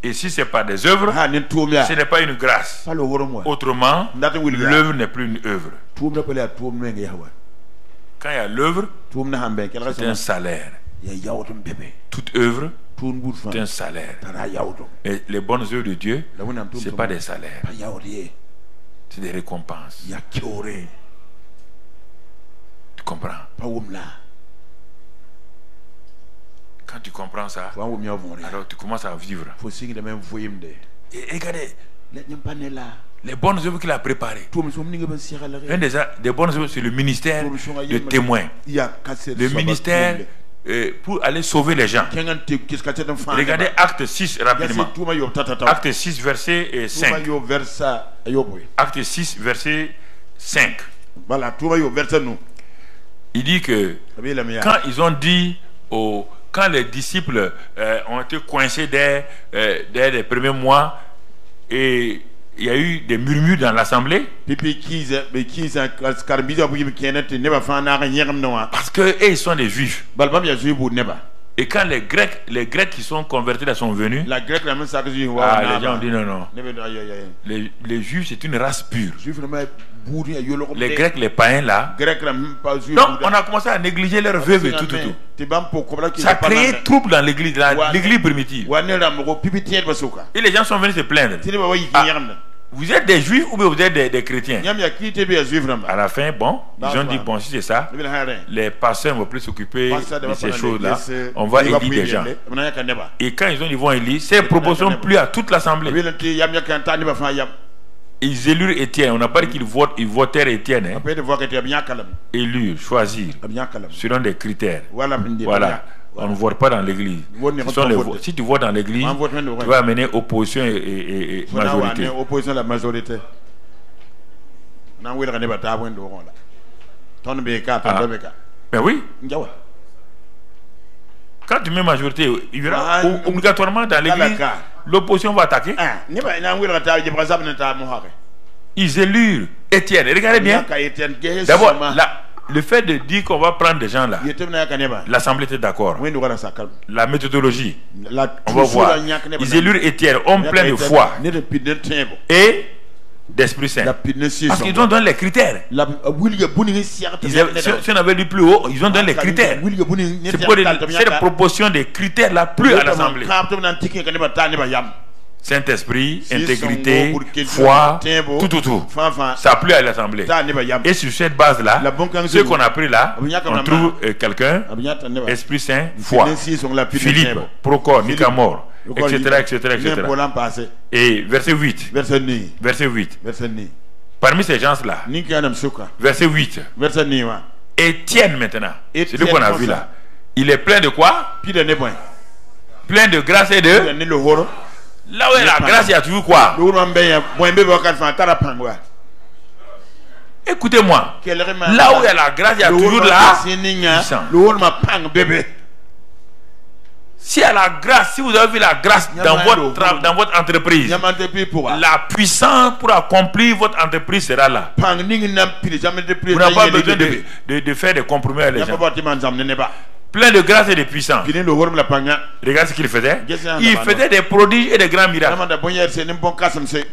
Et si c'est par des œuvres, ce n'est pas une grâce. Autrement, l'œuvre n'est plus une œuvre. Quand il y a l'œuvre, c'est un salaire. Toute œuvre, c'est un salaire. Et les bonnes œuvres de Dieu, ce n'est pas des salaires. C'est des récompenses. Tu comprends? Quand tu comprends ça, alors tu commences à vivre. Et regardez, les bonnes œuvres qu'il a préparées. Un des bonnes œuvres, c'est le ministère de témoin. Le ministère pour aller sauver les gens. Regardez Acte 6 rapidement. Acte 6 verset 5. Acte 6 verset 5. Il dit que quand ils ont dit quand les disciples ont été coincés dès les premiers mois et il y a eu des murmures dans l'assemblée parce que ils sont des juifs. Et quand les Grecs qui sont convertis là sont venus, les gens ont dit non. Les juifs c'est une race pure. Les Grecs, les païens là. Donc on a commencé à négliger leurs veuves et tout. Ça a créé trouble dans l'église, l'église primitive. Et les gens sont venus se plaindre. Vous êtes des juifs ou vous êtes des chrétiens? À la fin, bon, ils ont dit bon, si c'est ça, les pasteurs ne vont plus s'occuper de ces choses-là. On va élire des gens. Et quand ils vont élire, ces proportions plus à toute l'assemblée. Ils élurent Étienne. On n'a pas dit qu'ils votent, ils votèrent Étienne. Élire, choisir, selon des critères. Voilà. On ne vote pas dans l'église. Si tu votes dans l'église, tu vas amener opposition et majorité. Ben oui. Quand tu mets majorité, il y aura obligatoirement dans l'église, l'opposition va attaquer. Ils élurent Étienne. Regardez bien. D'abord, le fait de dire qu'on va prendre des gens là, l'Assemblée était d'accord. La méthodologie, on va voir. Ils élurent Étienne, homme plein de foi et d'Esprit Saint. Parce qu'ils ont donné les critères. Si on avait lu plus haut, ils ont donné les critères. C'est pour cette proportion des critères là plus à l'Assemblée. Saint-Esprit, intégrité, foi, tout. Ça a plu à l'Assemblée. Et sur cette base-là, ce qu'on a pris là, on trouve quelqu'un, Esprit Saint, foi, Philippe, Procor, Nicamor, etc. Et verset 8. Parmi ces gens-là, verset 8. Étienne maintenant, c'est ce qu'on a vu là. Il est plein de quoi? Plein de grâce et de... Là où il y a la grâce, il y a toujours quoi? Écoutez-moi. Là où il y a la grâce, il y a toujours la puissance. Si il y a la grâce, si vous avez vu la grâce dans votre entreprise, la puissance pour accomplir votre entreprise sera là. Vous n'avez pas besoin de faire des compromis avec les gens. Plein de grâce et de puissance. Regarde ce qu'il faisait. Il faisait des prodiges et des grands miracles.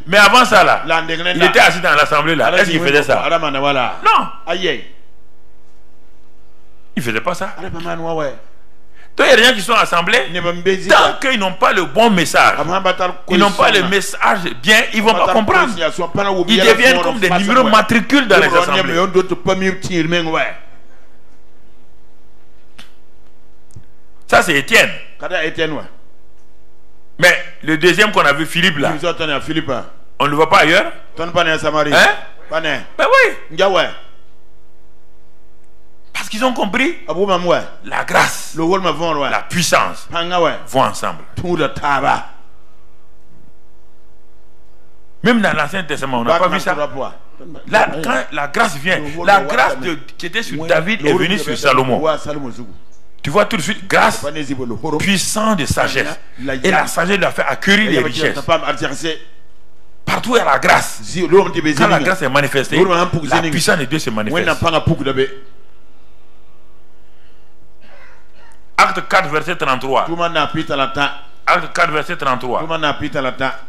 Mais avant ça là, il était assis dans l'assemblée là. Est-ce qu'il faisait ça? Non. Il ne faisait pas ça. Donc il y a des gens qui sont assemblés, tant qu'ils n'ont pas le bon message, ils n'ont pas le message bien, ils ne vont pas comprendre. Ils deviennent comme des numéros matricules dans les assemblées. Ça c'est Étienne. Mais le deuxième qu'on a vu, Philippe là, on ne le voit pas ailleurs. Hein? Ben oui. Parce qu'ils ont compris la grâce, la puissance vont ensemble. Même dans l'Ancien Testament, on n'a pas vu ça. Là, quand la grâce vient, la grâce qui était sur David est venue sur Salomon. Tu vois tout de suite, grâce, puissance de sagesse. Et la sagesse lui a fait acquérir les richesses. Partout il y a la grâce. Quand la grâce est manifestée, la puissance de Dieu se manifeste. Acte 4, verset 33. Acte 4, verset 33.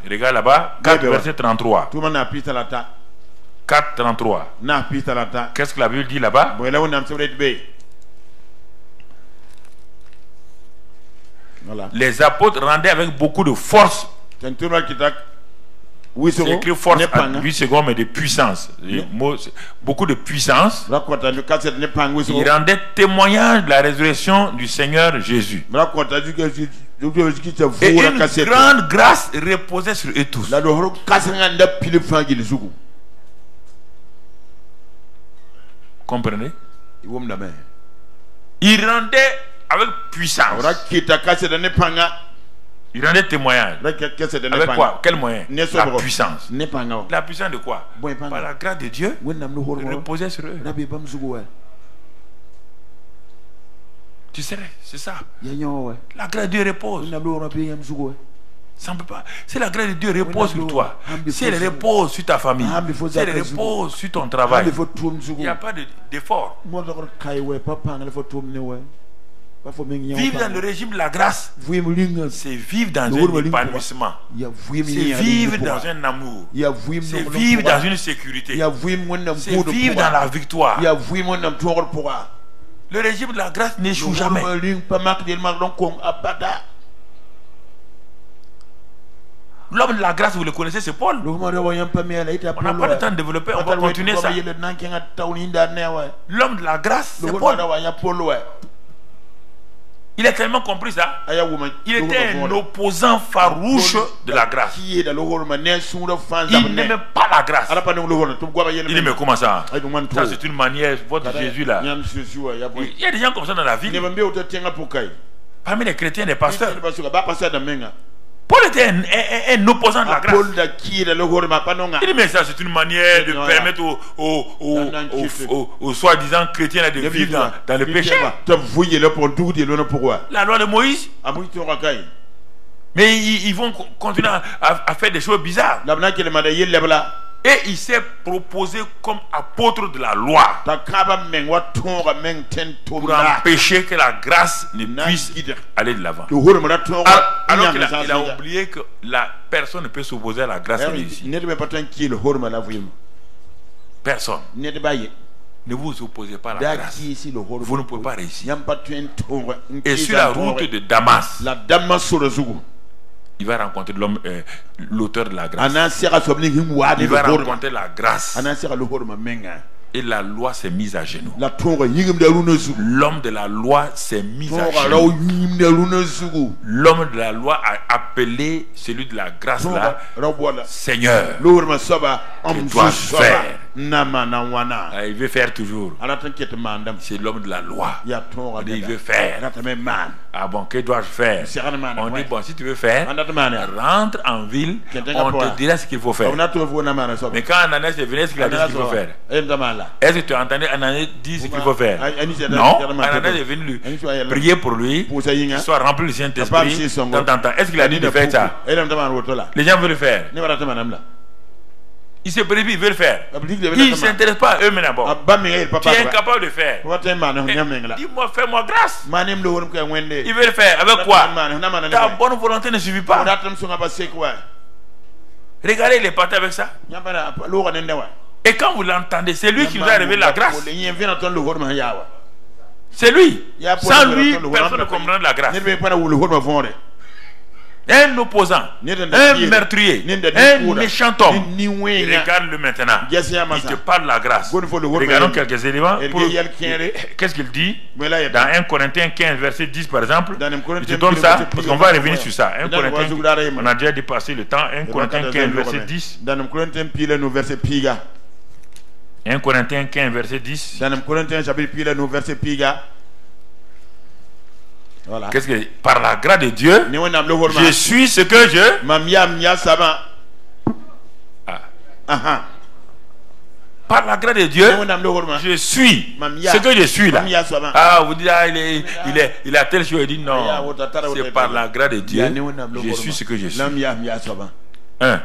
Regarde là-bas. 4, verset 33. 4, 33. Qu'est-ce que la Bible dit là-bas? Les apôtres rendaient avec beaucoup de force. C'est écrit force à 8 secondes, mais de puissance. Beaucoup de puissance. Ils rendaient témoignage de la résurrection du Seigneur Jésus. Et une grande grâce reposait sur eux tous. Comprenez? Ils rendaient avec puissance. Il rendait témoignage. Avec quoi? Quel moyen? La puissance. La puissance de quoi? Par la grâce de Dieu reposait sur eux. Tu sais, c'est ça. La grâce de Dieu repose. Ça ne peut pas. Si la grâce de Dieu repose sur toi, si elle repose sur ta famille, si elle repose sur ton travail, il n'y a pas d'effort. Vivre dans le régime de la grâce, c'est vivre dans un épanouissement, c'est vivre dans un amour, c'est vivre dans une sécurité, c'est vivre dans la victoire. Le régime de la grâce n'échoue jamais. L'homme de la grâce, vous le connaissez, c'est Paul. On n'a pas le temps de développer, on va continuer ça. L'homme de la grâce, c'est Paul. Il a tellement compris ça. Il était un opposant farouche de la grâce. Il n'aimait pas la grâce. Il dit mais comment ça? Ça c'est une manière, votre Jésus là. Il y a des gens comme ça dans la ville. Parmi les chrétiens, les pasteurs. Paul était un opposant de la grâce. Il dit mais ça c'est une manière de permettre aux soi-disant chrétiens de vivre dans le péché. La loi de Moïse. Mais ils vont continuer à faire des choses bizarres. Et il s'est proposé comme apôtre de la loi pour empêcher que la grâce ne puisse aller de l'avant. Alors qu'il a oublié que la personne ne peut s'opposer à la grâce de Dieu. Personne. Ne vous opposez pas à la grâce. Vous ne pouvez pas réussir. Et sur la route de Damas, il va rencontrer l'homme, l'auteur de la grâce. Il va rencontrer la grâce. Et la loi s'est mise à genoux. L'homme de la loi s'est mis à genoux. L'homme de la loi a appelé celui de la grâce là, Seigneur, que dois-je faire? Il veut faire toujours. C'est l'homme de la loi. Il veut faire. Ah bon, que dois-je faire? On dit bon, si tu veux faire, rentre en ville, on te dira ce qu'il faut faire. Mais quand Ananias est venu, est-ce qu'il a dit ce qu'il faut faire? Est-ce que tu as entendu Ananias dire ce qu'il faut faire? Non, Ananias est venu lui prier pour lui, qu'il soit rempli du Saint-Esprit. Est-ce qu'il a dit de faire ça? Les gens veulent le faire. Ils se prévient, ils veulent le faire. Ils ne s'intéressent pas à eux maintenant. Tu es incapable de faire. Dis-moi, fais-moi grâce. Ils veulent le faire. Avec quoi? Ta bonne volonté ne suffit pas. Regardez, il est parti avec ça. Et quand vous l'entendez, c'est lui qui nous a révélé la grâce. C'est lui. Sans lui, personne ne comprend la grâce. Un opposant, un meurtrier, un méchant homme. Regarde-le maintenant. Il te parle de la grâce. Regardons quelques éléments. Qu'est-ce qu'il dit? Dans 1 Corinthiens 15, verset 10 par exemple. Il te donne ça, parce qu'on va revenir sur ça. 1 Corinthiens, on a déjà dépassé le temps. 1 Corinthiens 15, verset 10. 1 Corinthiens 15, verset 10. Voilà. Qu'est-ce que par la grâce de Dieu, je suis ce que je. Par la grâce de Dieu, je suis ce que je suis là. Ah, vous dites, ah, il a telle chose. Il dit non, c'est par la grâce de Dieu, je suis ce que je suis. Un.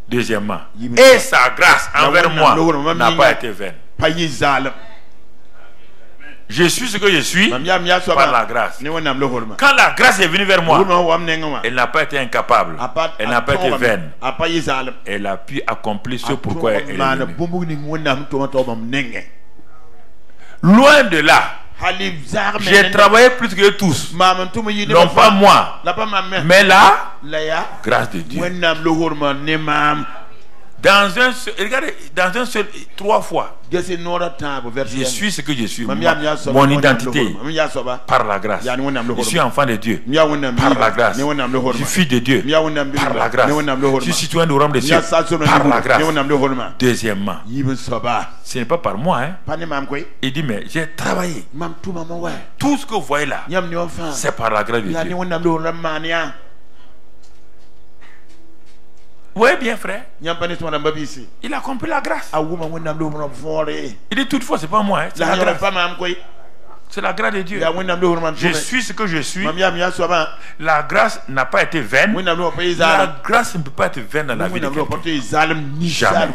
Deuxièmement, et sa grâce envers moi n'a pas été vaine. Je suis ce que je suis par la grâce. Quand la grâce est venue vers moi, elle n'a pas été incapable, elle n'a pas été vaine. Elle a pu accomplir ce pourquoi elle est venue. Loin de là, j'ai travaillé plus que tous. Non pas moi, mais la grâce de Dieu. Regardez, dans un seul, 3 fois. Je suis ce que je suis. Mon identité, par la grâce. Je suis enfant de Dieu, par la grâce. Je suis fils de Dieu, par la grâce. Je suis citoyen du royaume des cieux, par la grâce. Deuxièmement, ce n'est pas par moi. Il dit, mais j'ai travaillé. Tout ce que vous voyez là, c'est par la grâce de Dieu. Oui, bien frère. Il a compris la grâce. Il dit toutefois, c'est pas moi. C'est la grâce. C'est la grâce de Dieu. Je suis ce que je suis. La grâce n'a pas été vaine. La grâce ne peut pas être vaine dans la vie de quelqu'un. Jamais.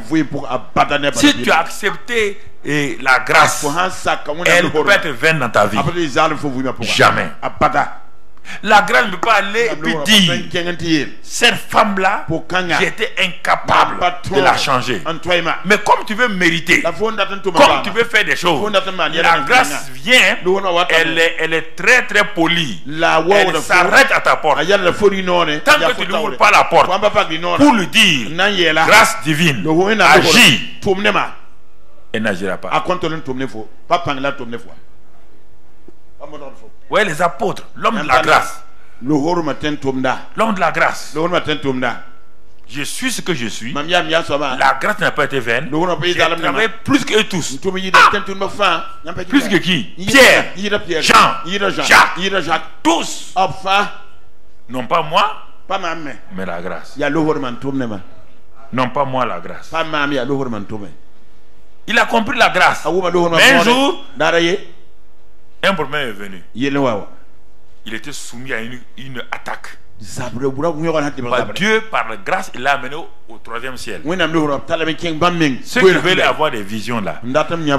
Si tu as accepté la grâce, elle ne peut pas être vaine dans ta vie. Jamais. La grâce ne peut pas aller et puis dire, cette femme-là, j'étais incapable de la changer. Mais comme tu veux mériter, comme tu veux faire des choses, la grâce vient, elle est très très polie. Elle s'arrête à ta porte. Tant que tu n'ouvres pas la porte pour lui dire, grâce divine, agis, elle n'agira pas. Oui, les apôtres, l'homme de la grâce. L'homme de la grâce. Je suis ce que je suis. La grâce n'a pas été vaine. J'ai travaillé plus que tous. Plus que qui? Pierre, Jean, Jacques, tous. Non pas moi, mais la grâce. Non pas moi la grâce. Il a compris la grâce. Mais un jour, un problème est venu. Il était soumis à une attaque. Dieu, par la grâce, il l'a amené au troisième ciel. Ceux qui veulent avoir des visions là,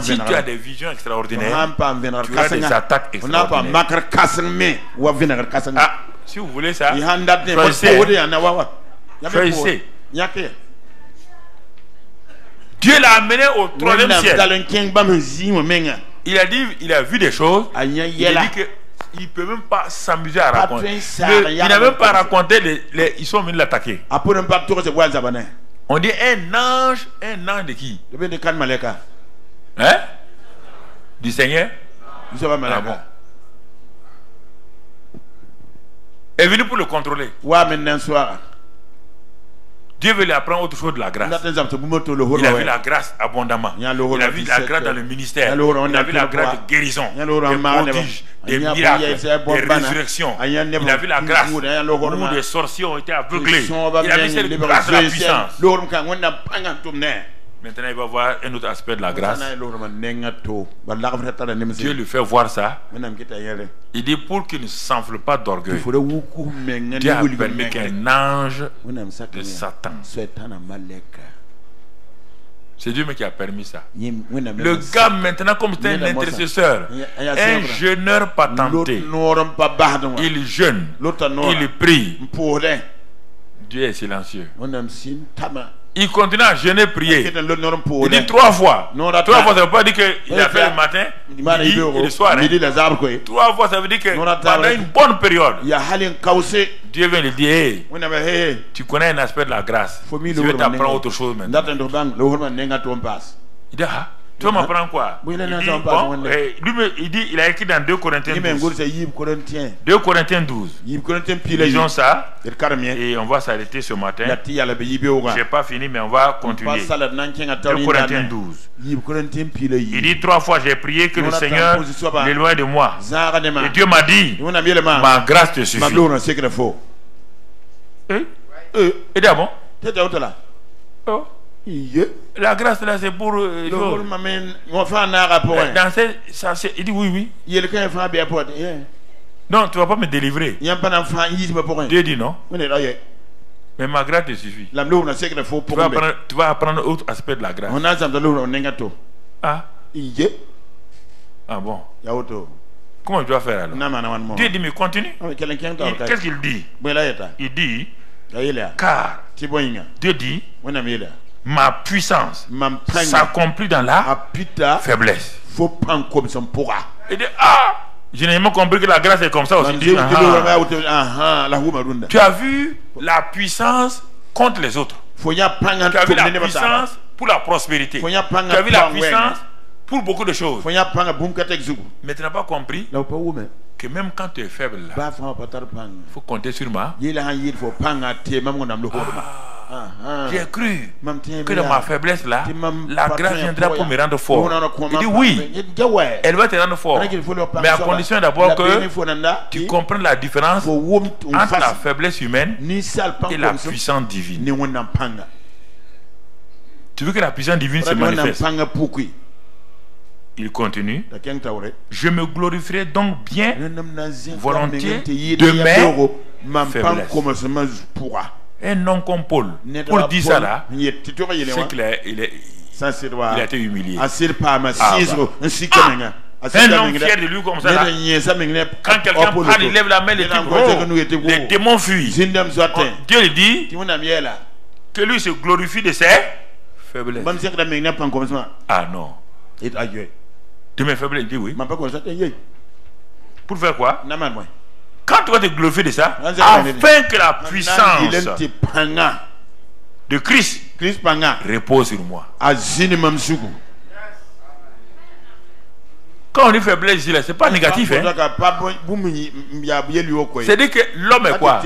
si tu as des visions extraordinaires, tu auras des attaques extraordinaires. Ah, si vous voulez ça, choisissez. Dieu l'a amené au troisième ciel. Il a dit, il a vu des choses. Il a dit que il ne peut même pas s'amuser à raconter. Il n'a même pas raconté, ils sont venus l'attaquer. On dit un ange de qui? Hein? Du Seigneur? Ah bon. Est venu pour le contrôler. Dieu veut lui apprendre autre chose de la grâce. Il a vu la grâce abondamment. Il a vu la grâce dans le ministère. Il a vu la grâce de guérison, des prodiges, des miracles, des résurrections. Il a vu la grâce où des sorciers ont été aveuglés. Il a vu cette grâce de la puissance. Maintenant, il va voir un autre aspect de la grâce. Dieu lui fait voir ça. Il dit pour qu'il ne s'enfle pas d'orgueil, Dieu a permis qu'un ange de Satan. C'est Dieu qui a permis ça. Le gars maintenant, comme c'est un intercesseur, un jeûneur patenté, il jeûne, il prie. Dieu est silencieux. Il continue à jeûner, prier. Il dit 3 fois. 3 fois, ça ne veut pas dire qu'il a fait le matin, midi et le soir. 3 fois, ça veut dire que pendant une bonne période, Dieu vient lui dire, hey, tu connais un aspect de la grâce. Je vais t'apprendre autre chose maintenant. Il dit, ah, tu vas m'apprendre quoi? Il dit, il a écrit dans 2 Corinthiens 12. 2 Corinthiens 12. Lisons ça. Et on va s'arrêter ce matin. Je n'ai pas fini, mais on va continuer. 2 Corinthiens 12. Il dit 3 fois, j'ai prié que le Seigneur l'éloigne de moi. Et Dieu m'a dit, ma grâce te suffit. Et d'abord, oh. La grâce là c'est pour il dit oui. Non, tu ne vas pas me délivrer. Dieu dit non. Mais ma grâce te suffit. Tu vas apprendre autre aspect de la grâce. Ah bon. Comment je dois faire alors? Dieu dit mais continue. Qu'est-ce qu'il dit? Il dit car Dieu dit ma puissance s'accomplit dans la faiblesse. Il dit ah, je n'ai même compris que la grâce est comme ça aussi. Tu as vu la puissance contre les autres. Tu as vu la puissance pour la prospérité. Tu as vu la puissance pour beaucoup de choses. Mais tu n'as pas compris que même quand tu es faible, il faut compter sur moi. J'ai cru que dans ma faiblesse là, la grâce viendra pour me rendre fort. Il dit oui, elle va te rendre fort, mais à condition d'abord que tu comprennes la différence entre la faiblesse humaine et la puissance divine. Tu veux que la puissance divine se manifeste? Il continue. Je me glorifierai donc bien volontiers de mes faiblesses. Un homme comme Paul, pour dire ça là, c'est qu'il a été humilié. Un homme fier de lui comme ça là, quand quelqu'un parle, il lève la main, les démons fuient. Dieu lui dit que lui se glorifie de ses faiblesses. Ah non. De mes faiblesses, il dit oui. Pour faire quoi? Quand tu vas te glorifier de ça, afin que la puissance de Christ repose sur moi. Quand on dit faiblesse ici, ce n'est pas négatif. Hein? C'est-à-dire que l'homme est quoi?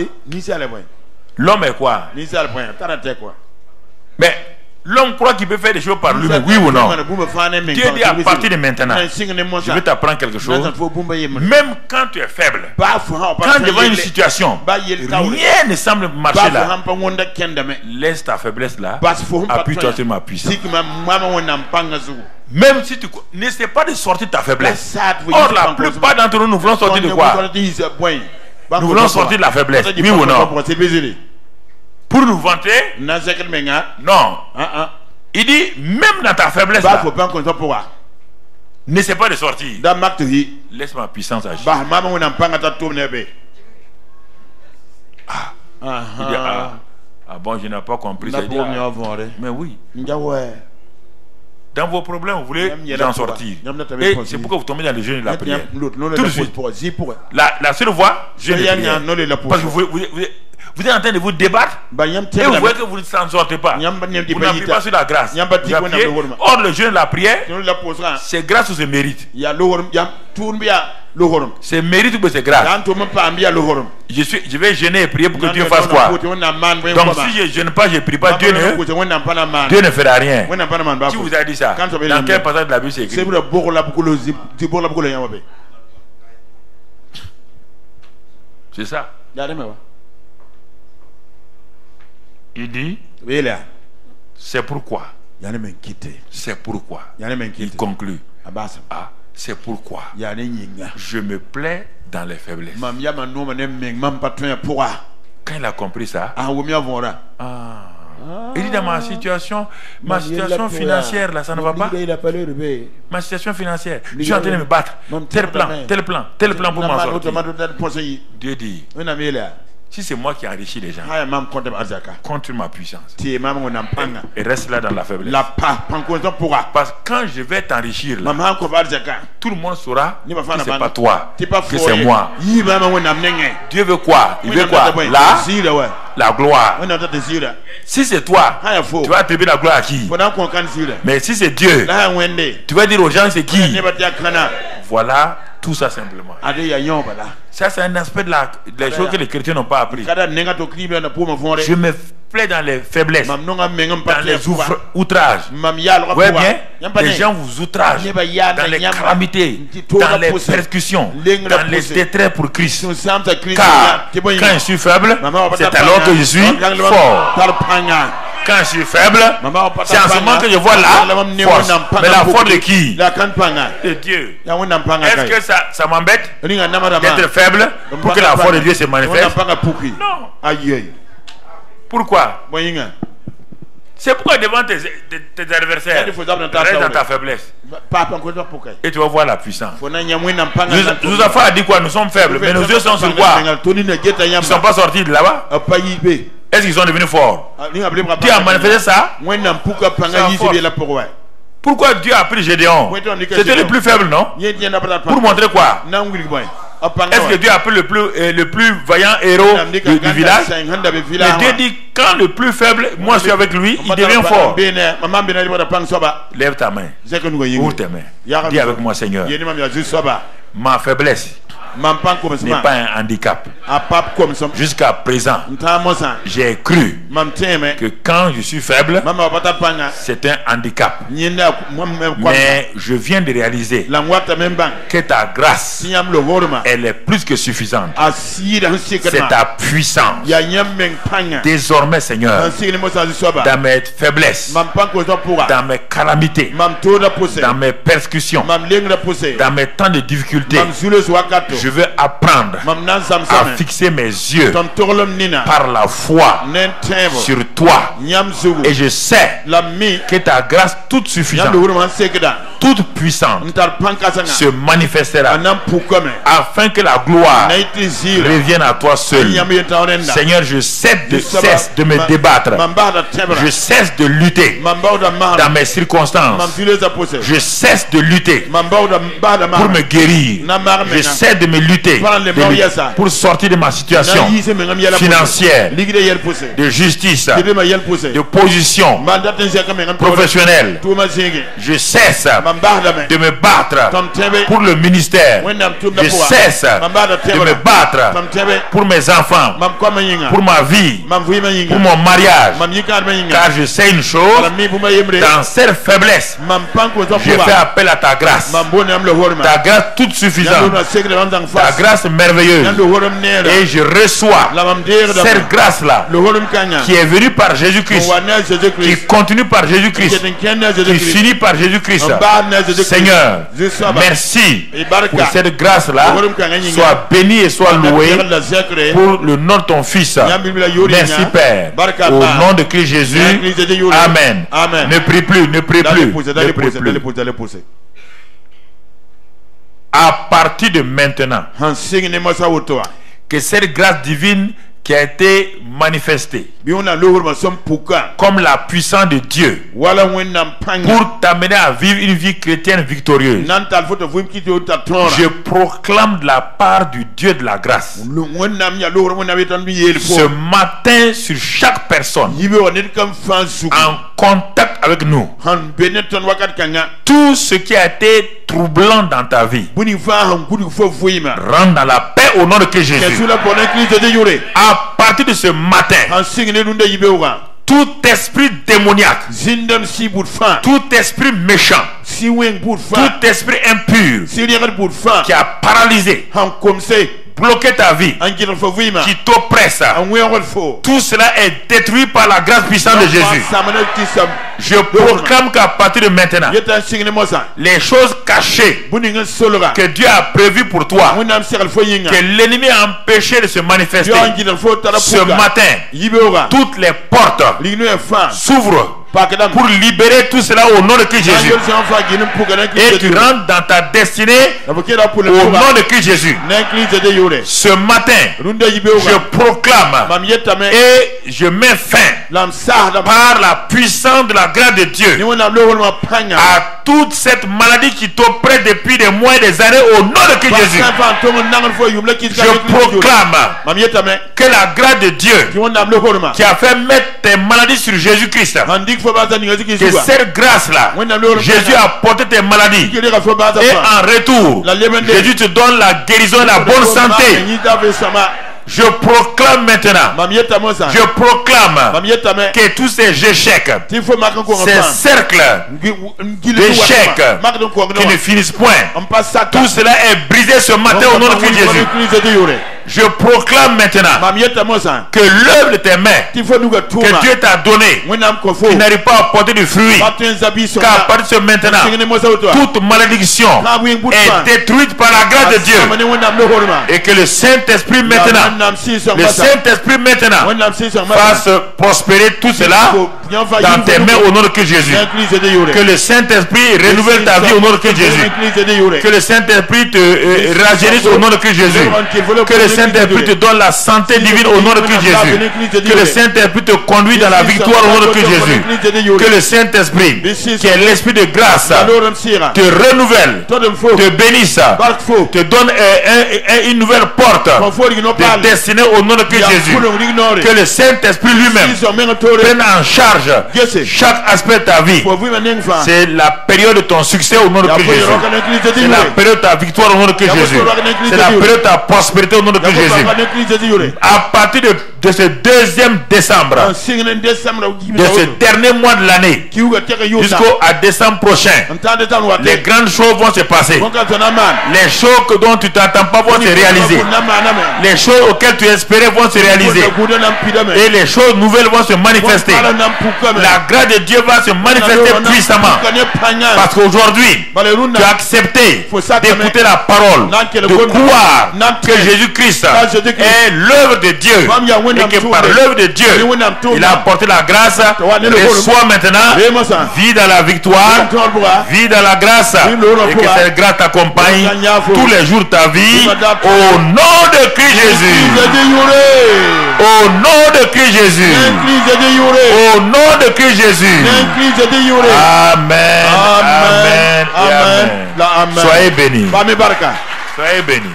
L'homme est quoi? Mais L'homme croit qu'il peut faire des choses par lui-même, oui ou non? Dieu dit à partir de maintenant, je vais t'apprendre quelque chose. Même quand tu es faible, quand devant une situation, rien ne semble marcher là, laisse ta faiblesse là, appuie-toi sur ma puissance. Même si tu n'essaie pas de sortir de ta faiblesse. Or, la plupart d'entre nous, nous voulons sortir de quoi? Nous voulons sortir de la faiblesse, oui ou non? Pour nous vanter? Non. Il dit, même dans ta faiblesse là, n'essaie pas de sortir. Laisse ma puissance agir. Il dit, ah bon, je n'ai pas compris. Mais oui. Dans vos problèmes, vous voulez en sortir. Et c'est pourquoi vous tombez dans le jeûne et la prière. Tout de suite. La seule voie, jeûne et prière. Parce que vous êtes en train de vous débattre et vous voyez que vous ne s'en sortez pas. Vous n'appuyez pas sur la grâce. Or, le jeûne et la prière, c'est grâce ou c'est mérite? C'est mérite ou c'est grâce? Je vais jeûner et prier pour que Dieu fasse quoi? Donc si je ne jeûne pas, je ne prie pas, Dieu ne fera rien. Qui vous a dit ça? Dans quel passage de la Bible c'est écrit? C'est ça. Il dit, c'est pourquoi. C'est pourquoi. Il conclut. C'est pourquoi je me plais dans les faiblesses. Quand il a compris ça, il dit dans ma situation financière là, ça ne va pas. Ma situation financière, je suis en train de me battre. Tel plan pour m'en sortir. Dieu dit, si c'est moi qui enrichis les gens, contre ma puissance, et reste là dans la faiblesse. Parce que quand je vais t'enrichir là, tout le monde saura que c'est pas toi, que c'est moi. Dieu veut quoi? Il veut quoi? La gloire. Si c'est toi, tu vas attribuer la gloire à qui? Mais si c'est Dieu, tu vas dire aux gens c'est qui? Voilà. Tout ça simplement. Ça c'est un aspect des choses que les chrétiens n'ont pas appris. Je me plais dans les faiblesses, dans les outrages. Vous voyez bien, les gens vous outragent dans les calamités, dans les persécutions, dans les détresse pour Christ. Car quand je suis faible, c'est alors que je suis fort. Quand je suis faible, c'est en ce moment que je vois la force. Mais la force de qui? De Dieu. Est-ce que ça m'embête d'être faible pour que la force de Dieu se manifeste? Non. Pourquoi? C'est pourquoi devant tes adversaires, reste dans ta faiblesse. Et tu vas voir la puissance. Nous avons dit quoi? Nous sommes faibles, mais nos yeux sont sur quoi? Ils ne sont pas sortis de là-bas. Est-ce qu'ils sont devenus forts? Dieu a manifesté ça. Pourquoi Dieu a pris Gédéon? C'était le plus faible, non? Pour montrer quoi? Est-ce que Dieu a pris le plus vaillant héros du village? Mais Dieu dit, quand le plus faible, moi je suis avec lui, il devient fort. Lève ta main. Ouvre tes mains. Dis avec moi, Seigneur, ma faiblesse n'est pas un handicap. Jusqu'à présent, j'ai cru que quand je suis faible, c'est un handicap. Mais je viens de réaliser que ta grâce, elle est plus que suffisante. C'est ta puissance. Désormais, Seigneur, dans mes faiblesses, dans mes calamités, dans mes persécutions, dans mes temps de difficulté, je veux apprendre à fixer mes yeux par la foi sur toi. Et je sais que ta grâce toute suffisante, toute puissante, se manifestera afin que la gloire revienne à toi seul. Seigneur, je cesse de me débattre. Je cesse de lutter dans mes circonstances. Je cesse de lutter pour me guérir. Je cesse de me lutter pour sortir de ma situation financière, de justice, de position professionnelle. Je cesse de me battre pour le ministère. Je cesse de me battre pour mes enfants, pour ma vie, pour mon mariage. Car je sais une chose, dans cette faiblesse, je fais appel à ta grâce. Ta grâce toute suffisante, ta grâce merveilleuse. Et je reçois cette grâce-là qui est venue par Jésus-Christ, qui continue par Jésus-Christ, qui finit par Jésus-Christ. Seigneur, merci pour cette grâce-là. Sois béni et sois loué pour le nom de ton Fils. Merci Père. Au nom de Christ Jésus. Amen. Ne prie plus, ne prie plus. Ne prie plus. À partir de maintenant, que cette grâce divine qui a été manifestée comme la puissance de Dieu pour t'amener à vivre une vie chrétienne victorieuse, je proclame de la part du Dieu de la grâce ce matin sur chaque personne en contact avec nous, tout ce qui a été troublant dans ta vie rentre dans la paix au nom de Christ Jésus. À partir de ce matin, tout esprit démoniaque, tout esprit méchant, tout esprit impur qui a paralysé, bloquer ta vie, qui t'oppresse, tout cela est détruit par la grâce puissante de Jésus. Je proclame qu'à partir de maintenant, les choses cachées que Dieu a prévues pour toi, que l'ennemi a empêché de se manifester, ce matin, toutes les portes s'ouvrent pour libérer tout cela au nom de Christ Jésus. Et tu rentres dans ta destinée au nom de Christ Jésus. Ce matin, je proclame et je mets fin par la puissance de la grâce de Dieu à toute cette maladie qui t'oppresse depuis des mois et des années au nom de Christ Jésus. Je proclame que la grâce de Dieu qui a fait mettre tes maladies sur Jésus-Christ, que cette grâce-là, Jésus a porté tes maladies et en retour, Jésus te donne la guérison et la bonne santé. Je proclame maintenant, je proclame que tous ces échecs, ces cercles d'échecs qui ne finissent point, tout cela est brisé ce matin au nom de Christ Jésus. Je proclame maintenant que l'œuvre de tes mains que Dieu t'a donné, qui n'arrive pas à porter du fruit, car à partir de maintenant, toute malédiction est détruite par la grâce de Dieu. Et que le Saint-Esprit maintenant, fasse prospérer tout cela dans tes mains au nom de Christ Jésus. Que le Saint-Esprit renouvelle ta vie au nom de Christ Jésus. Que le Saint-Esprit te rajeunisse au nom de Christ Jésus. Que le Saint-Esprit te donne la santé divine au nom de Christ Jésus. Que le Saint-Esprit te conduit dans la victoire au nom de Christ Jésus. Que le Saint-Esprit, qui est l'Esprit de grâce, te renouvelle, te bénisse, te donne une nouvelle porte de destinée au nom de Christ Jésus. Que le Saint-Esprit lui-même prenne en charge chaque aspect de ta vie. C'est la période de ton succès au nom de Christ Jésus. C'est la période de ta victoire au nom de Christ Jésus. C'est la période de ta prospérité au nom de Christ Jésus. À partir de ce 2e décembre, de ce dernier mois de l'année, jusqu'à décembre prochain, les grandes choses vont se passer. Les choses dont tu t'attends pas vont se réaliser. Les choses auxquelles tu espérais vont se réaliser. Et les choses nouvelles vont se manifester. La grâce de Dieu va se manifester puissamment. Parce qu'aujourd'hui, tu as accepté d'écouter la parole, de croire que Jésus-Christ est l'œuvre de Dieu. Et que par l'œuvre de Dieu, il a apporté la grâce. Reçois maintenant, vis dans la victoire, vis dans la grâce. Et que cette grâce t'accompagne tous les jours de ta vie. Au nom de Christ Jésus. Au nom de Christ Jésus. Au nom de Christ Jésus. Amen. Amen. Amen. Soyez bénis. Soyez bénis.